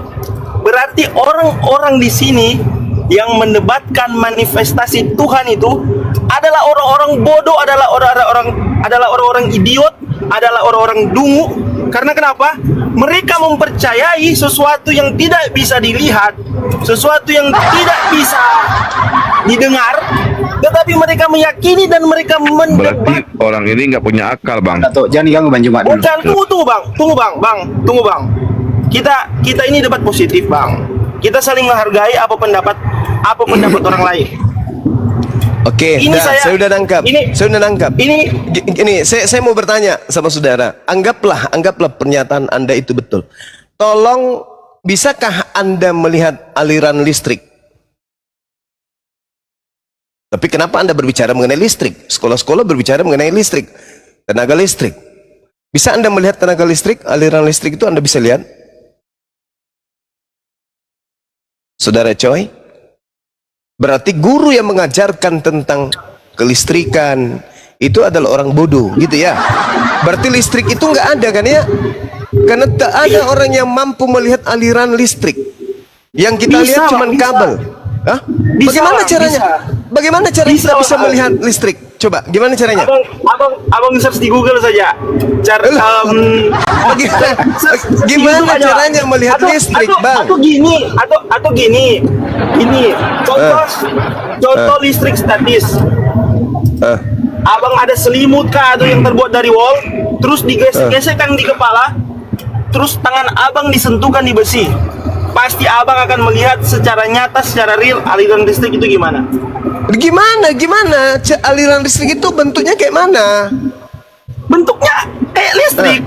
Berarti orang-orang di sini yang mendebatkan manifestasi Tuhan itu adalah orang-orang bodoh, adalah orang-orang idiot, adalah orang-orang dungu. Karena kenapa? Mereka mempercayai sesuatu yang tidak bisa dilihat, sesuatu yang tidak bisa didengar, tetapi mereka meyakini dan mereka mendebat. Berarti orang ini nggak punya akal, bang. Jangan diganggu Bang Jumat dulu. Bukan, tunggu bang. Kita ini debat positif bang. Kita saling menghargai apa pendapat orang lain. Oke, saya sudah nangkap. Ini saya mau bertanya sama saudara. Anggaplah pernyataan Anda itu betul. Tolong, bisakah Anda melihat aliran listrik? Tapi kenapa Anda berbicara mengenai listrik? Sekolah-sekolah berbicara mengenai listrik, tenaga listrik. Bisa Anda melihat tenaga listrik, aliran listrik itu Anda bisa lihat? Saudara Coy, berarti guru yang mengajarkan tentang kelistrikan itu adalah orang bodoh, gitu ya. Berarti listrik itu nggak ada kan ya? Karena tak ada orang yang mampu melihat aliran listrik. Yang kita lihat cuma kabel. Hah? Bagaimana caranya? Bagaimana cara kita bisa melihat listrik? Coba, gimana caranya? Abang search di Google saja. Gimana caranya melihat listrik, Bang? Atau gini. Contoh listrik statis. Abang ada selimut kah atau yang terbuat dari wol, terus digesek-gesekkan di kepala, terus tangan abang disentuhkan di besi. Pasti abang akan melihat secara nyata, secara real aliran listrik itu gimana. Gimana? Aliran listrik itu bentuknya kayak mana? Bentuknya kayak listrik.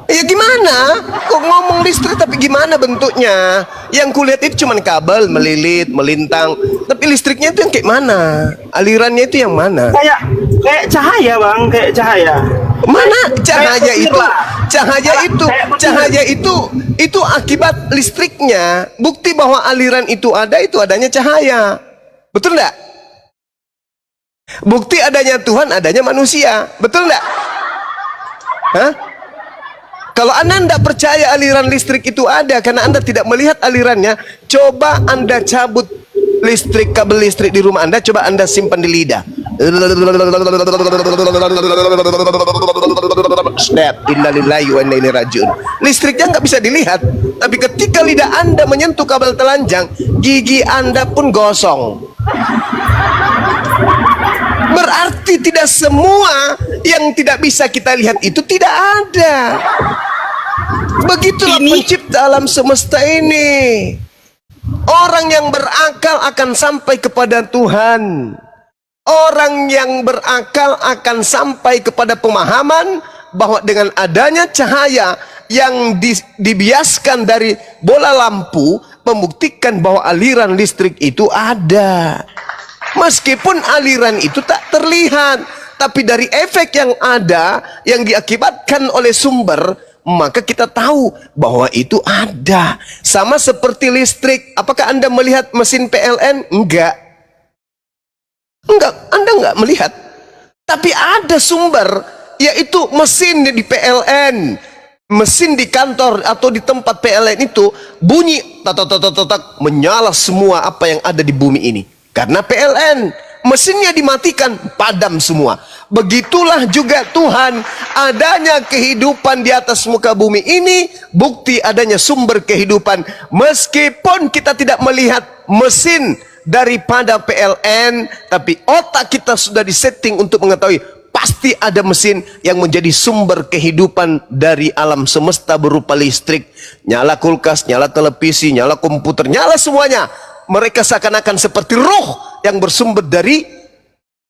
Ya gimana? Kok ngomong listrik tapi gimana bentuknya? Yang kulihat itu cuma kabel melilit, melintang. Tapi listriknya itu yang kayak mana? Alirannya itu yang mana? Kayak cahaya, Bang, kayak cahaya. Mana cahaya itu? Cahaya itu akibat listriknya. Bukti bahwa aliran itu ada, itu adanya cahaya. Betul enggak? Bukti adanya Tuhan, adanya manusia. Betul enggak? Hah? Kalau Anda tidak percaya aliran listrik itu ada karena Anda tidak melihat alirannya, coba Anda cabut listrik, kabel listrik di rumah Anda, coba Anda simpan di lidah. Snap, innalillahi wa inna ilaihi rajiun. Listriknya nggak bisa dilihat, tapi ketika lidah Anda menyentuh kabel telanjang, gigi Anda pun gosong. Berarti tidak semua yang tidak bisa kita lihat itu tidak ada. Begitulah pencipta alam semesta ini. Orang yang berakal akan sampai kepada Tuhan. Orang yang berakal akan sampai kepada pemahaman bahwa dengan adanya cahaya yang dibiaskan dari bola lampu membuktikan bahwa aliran listrik itu ada. Meskipun aliran itu tak terlihat, tapi dari efek yang ada, yang diakibatkan oleh sumber, maka kita tahu bahwa itu ada. Sama seperti listrik. Apakah Anda melihat mesin PLN? Enggak. Anda enggak melihat. Tapi ada sumber, yaitu mesin di PLN. Mesin di kantor atau di tempat PLN itu bunyi, tak, menyala semua apa yang ada di bumi ini. Karena PLN, mesinnya dimatikan, padam semua. Begitulah juga Tuhan, adanya kehidupan di atas muka bumi ini, bukti adanya sumber kehidupan. Meskipun kita tidak melihat mesin daripada PLN, tapi otak kita sudah disetting untuk mengetahui, pasti ada mesin yang menjadi sumber kehidupan dari alam semesta berupa listrik. Nyala kulkas, nyala televisi, nyala komputer, nyala semuanya. Mereka seakan-akan seperti roh yang bersumber dari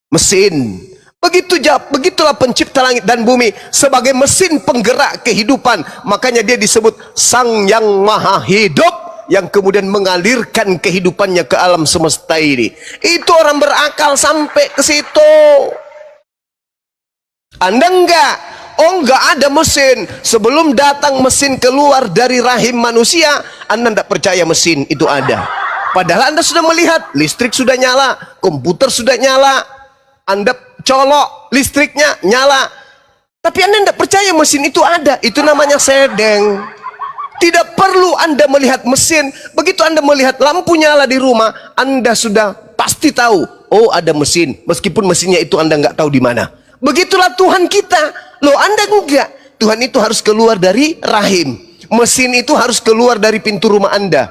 mesin. Begitulah pencipta langit dan bumi sebagai mesin penggerak kehidupan. Makanya dia disebut Sang Yang Maha Hidup, yang kemudian mengalirkan kehidupannya ke alam semesta ini. Itu orang berakal sampai ke situ. Anda enggak. Oh, enggak ada mesin. Sebelum datang mesin keluar dari rahim manusia, Anda enggak percaya mesin itu ada. Padahal Anda sudah melihat, listrik sudah nyala, komputer sudah nyala, Anda colok, listriknya nyala. Tapi Anda tidak percaya mesin itu ada. Itu namanya sedeng. Tidak perlu Anda melihat mesin. Begitu Anda melihat lampu nyala di rumah, Anda sudah pasti tahu, oh ada mesin. Meskipun mesinnya itu Anda nggak tahu di mana. Begitulah Tuhan kita. Loh, Anda enggak. Tuhan itu harus keluar dari rahim. Mesin itu harus keluar dari pintu rumah Anda.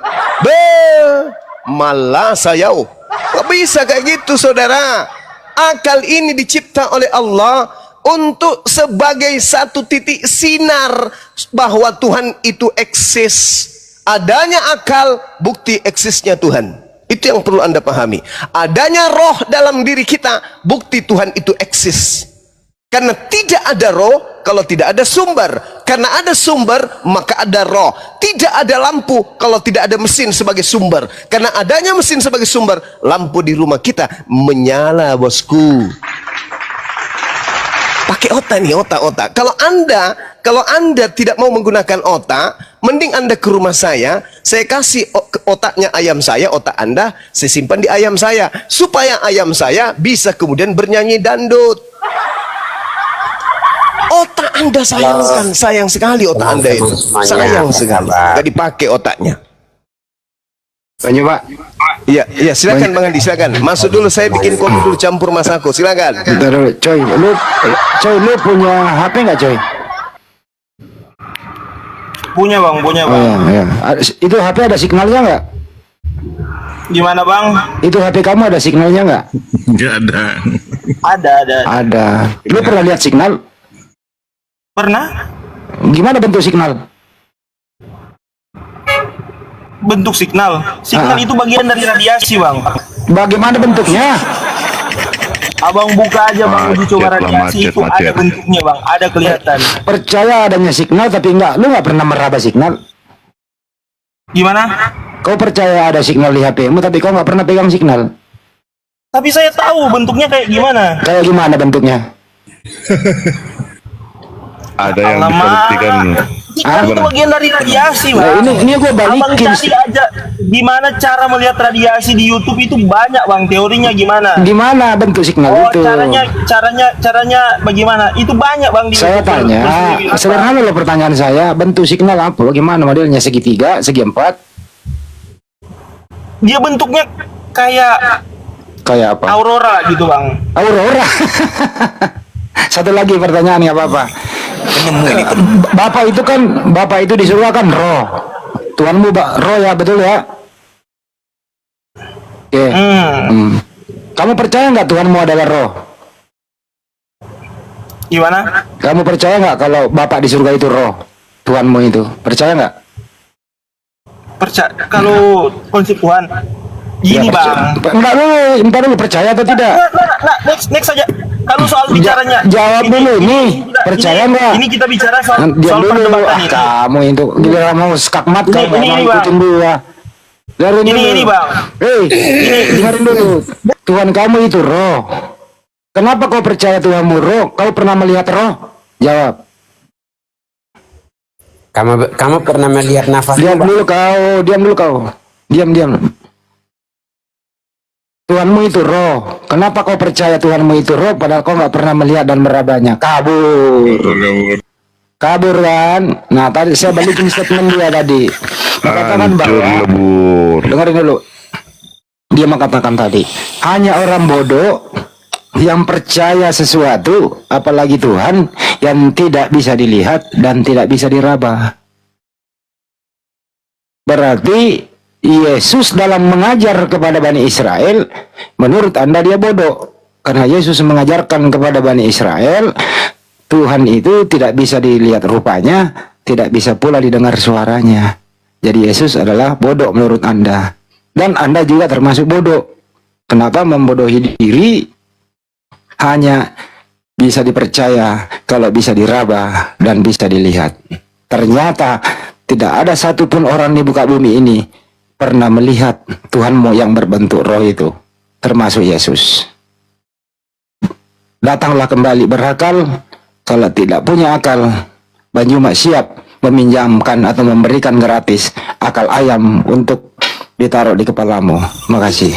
Malah sayau. Gak bisa kayak gitu, saudara. Akal ini dicipta oleh Allah untuk sebagai satu titik sinar bahwa Tuhan itu eksis. Adanya akal, bukti eksisnya Tuhan. Itu yang perlu Anda pahami. Adanya roh dalam diri kita, bukti Tuhan itu eksis. Karena tidak ada roh kalau tidak ada sumber. Karena ada sumber, maka ada roh. Tidak ada lampu kalau tidak ada mesin sebagai sumber. Karena adanya mesin sebagai sumber, lampu di rumah kita menyala, bosku. Pakai otak nih, otak. Kalau anda tidak mau menggunakan otak, mending anda ke rumah saya kasih otaknya ayam saya, otak anda saya simpan di ayam saya, supaya ayam saya bisa kemudian bernyanyi dangdut. Otak anda sayang sekali otak anda itu, sayang sekali, gak dipakai otaknya. Lanjut Pak. Iya, silakan Bang Andi, silakan. Masuk dulu, saya bikin kopi dulu, campur masako, silakan. Bentar dulu, coy. Lu punya HP nggak, coy? Punya bang. Oh, iya. Itu HP ada signalnya nggak? Gimana bang? Itu HP kamu ada signalnya nggak? Nggak ada. Ada. Lu pernah lihat signal? Pernah? Gimana bentuk signal? Bentuk signal itu bagian dari radiasi bang. Bagaimana bentuknya? Abang buka aja bang, uji coba radiasi itu ada bentuknya bang, ada kelihatan. Percaya adanya signal tapi lu nggak pernah meraba signal. Gimana? Kau percaya ada signal di HP-mu tapi kau nggak pernah pegang signal. Tapi saya tahu bentuknya kayak gimana. Kayak gimana bentuknya? Ada yang dibuktikan. Itu bagian dari radiasi bang. Nah, ini gue balikin. Abang cari aja gimana cara melihat radiasi di YouTube, itu banyak bang, teorinya gimana. Gimana bentuk signal itu? Caranya bagaimana? Itu banyak bang di saya YouTube. tanya, sederhana loh pertanyaan saya, bentuk signal apa? Gimana modelnya, segitiga, segi empat? Dia bentuknya kayak apa? Aurora gitu bang. Aurora. Satu lagi pertanyaan, nggak apa-apa. Bapak itu di surga kan roh. Tuhanmu roh ya, betul ya? Oke. Kamu percaya nggak Tuhanmu adalah roh? Gimana? Kamu percaya nggak kalau Bapak di surga itu roh? Tuhanmu itu percaya nggak? Percaya. Kalau konsep Tuhan gini bang. Entar dulu percaya atau tidak? Next saja. Kalau soal bicaranya, jawab dulu nih, percaya nggak? Ini kita bicara soal perdebatan ini. Kamu itu gila mau skakmat kan? Mau ikutin dua. Ini bang. Dengarin dulu. Tuhan kamu itu roh. Kenapa kau percaya Tuhanmu roh? Kau pernah melihat roh? Jawab. Kamu pernah melihat nafas? Diam dulu kau. Diam. Tuhanmu itu roh. Kenapa kau percaya Tuhanmu itu roh padahal kau nggak pernah melihat dan merabanya? Kabur kan? Nah tadi saya balikin statement dia tadi. Mengatakan bahwa dengerin dulu. Dia mengatakan tadi hanya orang bodoh yang percaya sesuatu, apalagi Tuhan, yang tidak bisa dilihat dan tidak bisa diraba. Berarti Yesus dalam mengajar kepada Bani Israel, menurut Anda dia bodoh. Karena Yesus mengajarkan kepada Bani Israel, Tuhan itu tidak bisa dilihat rupanya, tidak bisa pula didengar suaranya. Jadi Yesus adalah bodoh menurut Anda. Dan Anda juga termasuk bodoh. Kenapa membodohi diri hanya bisa dipercaya kalau bisa diraba dan bisa dilihat. Ternyata tidak ada satupun orang di muka bumi ini pernah melihat Tuhanmu yang berbentuk roh itu, termasuk Yesus. Datanglah kembali berakal. Kalau tidak punya akal, Bang Juma siap meminjamkan atau memberikan gratis akal ayam untuk ditaruh di kepalamu. Makasih.